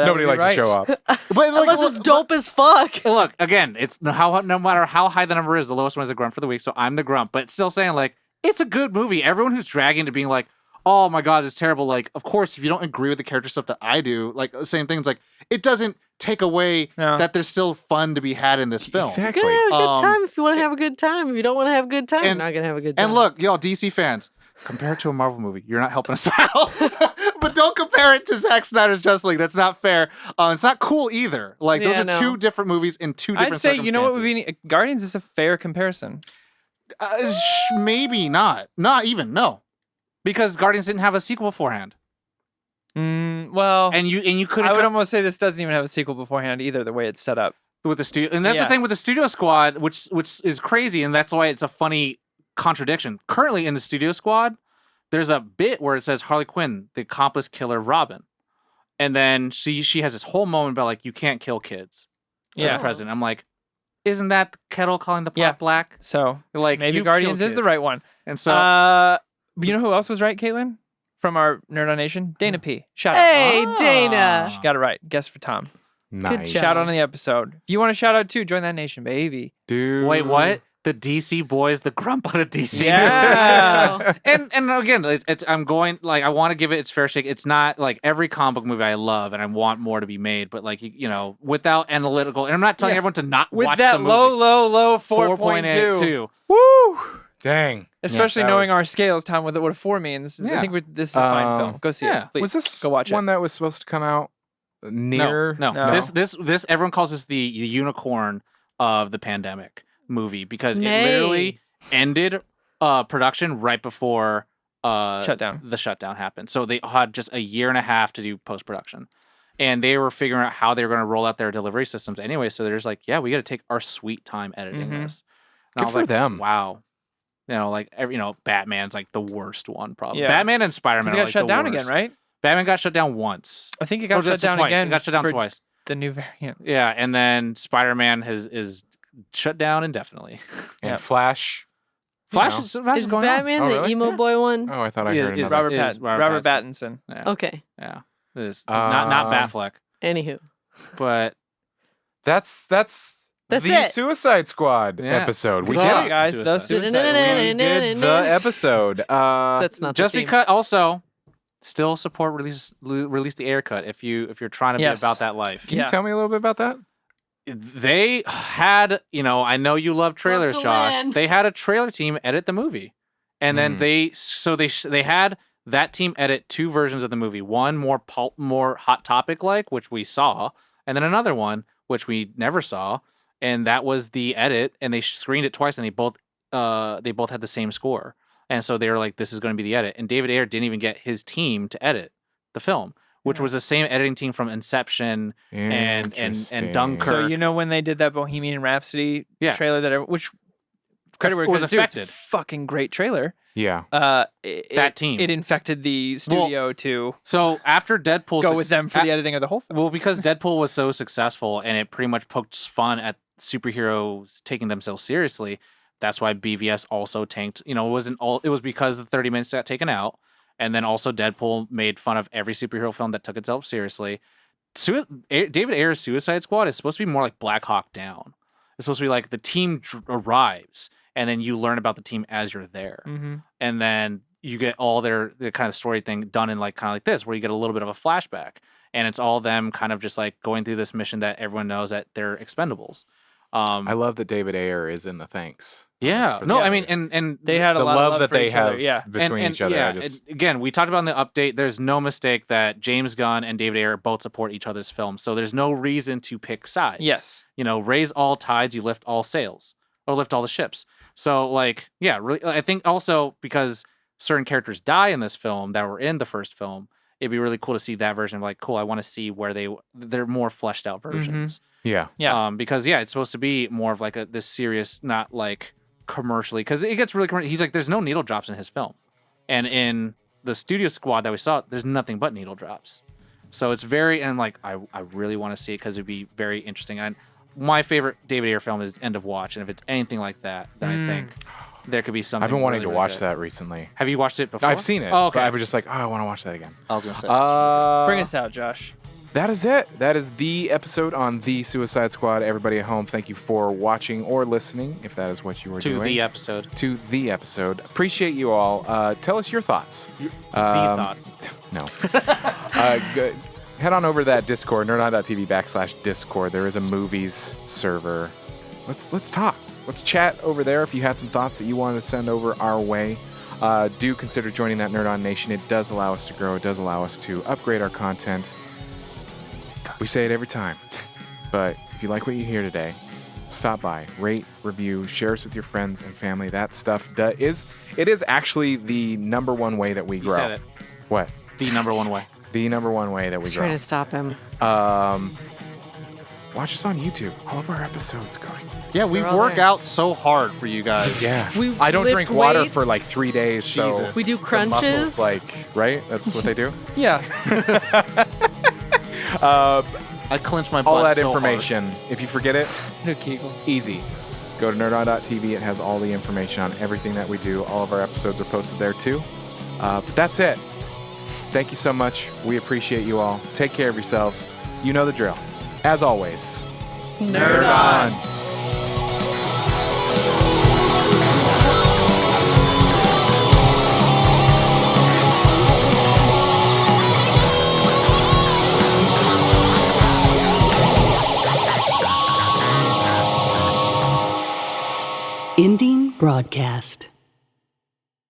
Nobody likes to show up. But Unless it's dope as fuck. Look, again, it's no matter how high the number is, the lowest one is a grump for the week, so I'm the grump. But still saying, like, it's a good movie. Everyone who's dragging to being like, oh my God, it's terrible. Like, of course, if you don't agree with the character stuff that I do, like, the same things, like, it doesn't take away that there's still fun to be had in this film. Exactly. You're gonna have a good time if you want to have a good time. If you don't want to have a good time, you're And- not gonna have a good time. And look, y'all, DC fans, compare it to a Marvel movie. You're not helping us out. But don't compare it to Zack Snyder's Justice League. That's not fair. It's not cool either. Like, those are two different movies in two different I'd say, circumstances. you know what would be Guardians is a fair comparison. Maybe not. Not even, no. Because Guardians didn't have a sequel beforehand. Well, And you could I have would almost say this doesn't even have a sequel beforehand either, the way it's set up. with the studio, and that's the thing with the Studio Squad, which is crazy, and that's why it's a funny contradiction. Currently in the Studio Squad, there's a bit where it says Harley Quinn, the accomplice killer of Robin, and then she has this whole moment about like you can't kill kids. To the president. I'm like, isn't that the kettle calling the pot black? So Like maybe you Guardians kill is the kids. right one. And so You know who else was right, Caitlin? From our Nerd on Nation? Dana P. Shout out. Hey, Dana. She got it right. Guess for Tom. Nice. job. Shout out on the episode. If you want to shout out too, join that nation, baby. Dude. wait, what? The DC boys, the grump on a DC movie. Yeah. And again, it's I'm going like I want to give it its fair shake. It's not like every comic book movie I love and I want more to be made, but like you know, without analytical. And I'm not telling everyone to not With watch that the movie. low 4.2. Woo! Dang. Especially that knowing was- our scales, Tom, with what a 4 means. Yeah. I think this is a fine film. Go see yeah. it. Please. Was this Go watch one it. that was supposed to come out near? No. No. This everyone calls this the unicorn of the pandemic movie because Nay. it literally ended production right before Shutdown. the shutdown happened. So they had just a year and a half to do post production. And they were figuring out how they were going to roll out their delivery systems anyway. So they're just like, yeah, we got to take our sweet time editing this. And I Good was for like, them. Wow. You know, like Batman's like the worst one probably. Yeah. Batman and Spider-Man Because it are got like shut the down worst. again, right? Batman got shut down once. I think it got shut down twice. again. It got shut down for twice. The new variant. Yeah, and then Spider-Man is shut down indefinitely. And Yeah. Flash. Flash know. is, Flash Is going Batman Oh, the really? emo boy one? Oh, I thought I Yeah, heard is another. Robert Pattinson. Pattinson. on. Yeah, Okay. yeah. It is not Batfleck, Anywho. but That's That's the it. Suicide Squad Yeah. episode. We The did it, guys. Suicide. The Suicide. We did the episode. That's not just the theme. because also still support release the air cut if you're trying to Yes. be about that life. Can Yeah. you tell me a little bit about that? They had, I know you love trailers, the Josh. land. They had a trailer team edit the movie, and then they had that team edit two versions of the movie. One more more hot topic like, which we saw, and then another one which we never saw, and that was the edit. And they screened it twice, and they both had the same score. And so they were like, "This is going to be the edit." And David Ayer didn't even get his team to edit the film, which was the same editing team from Inception and Interesting. Dunkirk. So you know when they did that Bohemian Rhapsody Yeah. trailer which credit where was credit's due, it's a affected. fucking great trailer. Yeah. That team. It infected the studio to So after Deadpool, go with them for the editing of the whole film. Well, because Deadpool was so successful and it pretty much poked fun at superheroes taking themselves seriously. That's why BVS also tanked. It was because the 30 minutes got taken out, and then also Deadpool made fun of every superhero film that took itself seriously. David Ayer's Suicide Squad is supposed to be more like Black Hawk Down. It's supposed to be like the team arrives, and then you learn about the team as you're there, and then you get all their kind of story thing done in like kind of like this, where you get a little bit of a flashback, and it's all them kind of just like going through this mission that everyone knows that they're expendables. I love that David Ayer is in the thanks. Yeah, no, I mean, and They had a The lot love of that for they each other, have Yeah. between each other. Yeah, I just again, we talked about in the update. There's no mistake that James Gunn and David Ayer both support each other's films, so there's no reason to pick sides. Yes. Raise all tides, you lift all sails. or lift all the ships. So like, yeah, really, I think also because certain characters die in this film that were in the first film, it'd be really cool to see that version of like, cool, I want to see where they're more fleshed out versions. Yeah. Because it's supposed to be more of like this serious, not like commercially, because it gets really, he's like, there's no needle drops in his film. And in the studio squad that we saw, there's nothing but needle drops. So it's very, and like, I really want to see it because it'd be very interesting. And my favorite David Ayer film is End of Watch. And if it's anything like that, then I think there could be something. I've been wanting really, to watch good. that recently. Have you watched it before? I've seen it. Oh, okay. But I was just like, I want to watch that again. I was going to say. Bring us out, Josh. That is it. That is the episode on The Suicide Squad. Everybody at home, thank you for watching or listening, if that is what you were doing. To the episode. Appreciate you all. Tell us your thoughts. Thoughts. No. Head on over to that Discord, nerdon.tv/Discord. There is a movies server. Let's talk. Let's chat over there. If you had some thoughts that you wanted to send over our way, do consider joining that Nerd On Nation. It does allow us to grow. It does allow us to upgrade our content. We say it every time, but if you like what you hear today, stop by, rate, review, share us with your friends and family. That stuff is actually the number one way that we grow. You said it. What? The number one way. The number one way that we grow. Trying to stop him. Watch us on YouTube. All of our episodes going. Yeah, we work out so hard for you guys. Yeah. We I don't lift drink water weights. for like 3 days, so Jesus. We do the crunches. muscles, right? That's what they do. Yeah. I clench my butt All that so information. If you forget it, No Kegel. easy. Go to nerdon.tv. It has all the information on everything that we do. All of our episodes are posted there too. But that's it. Thank you so much. We appreciate you all. Take care of yourselves. You know the drill. As always, Nerd on. Ending broadcast.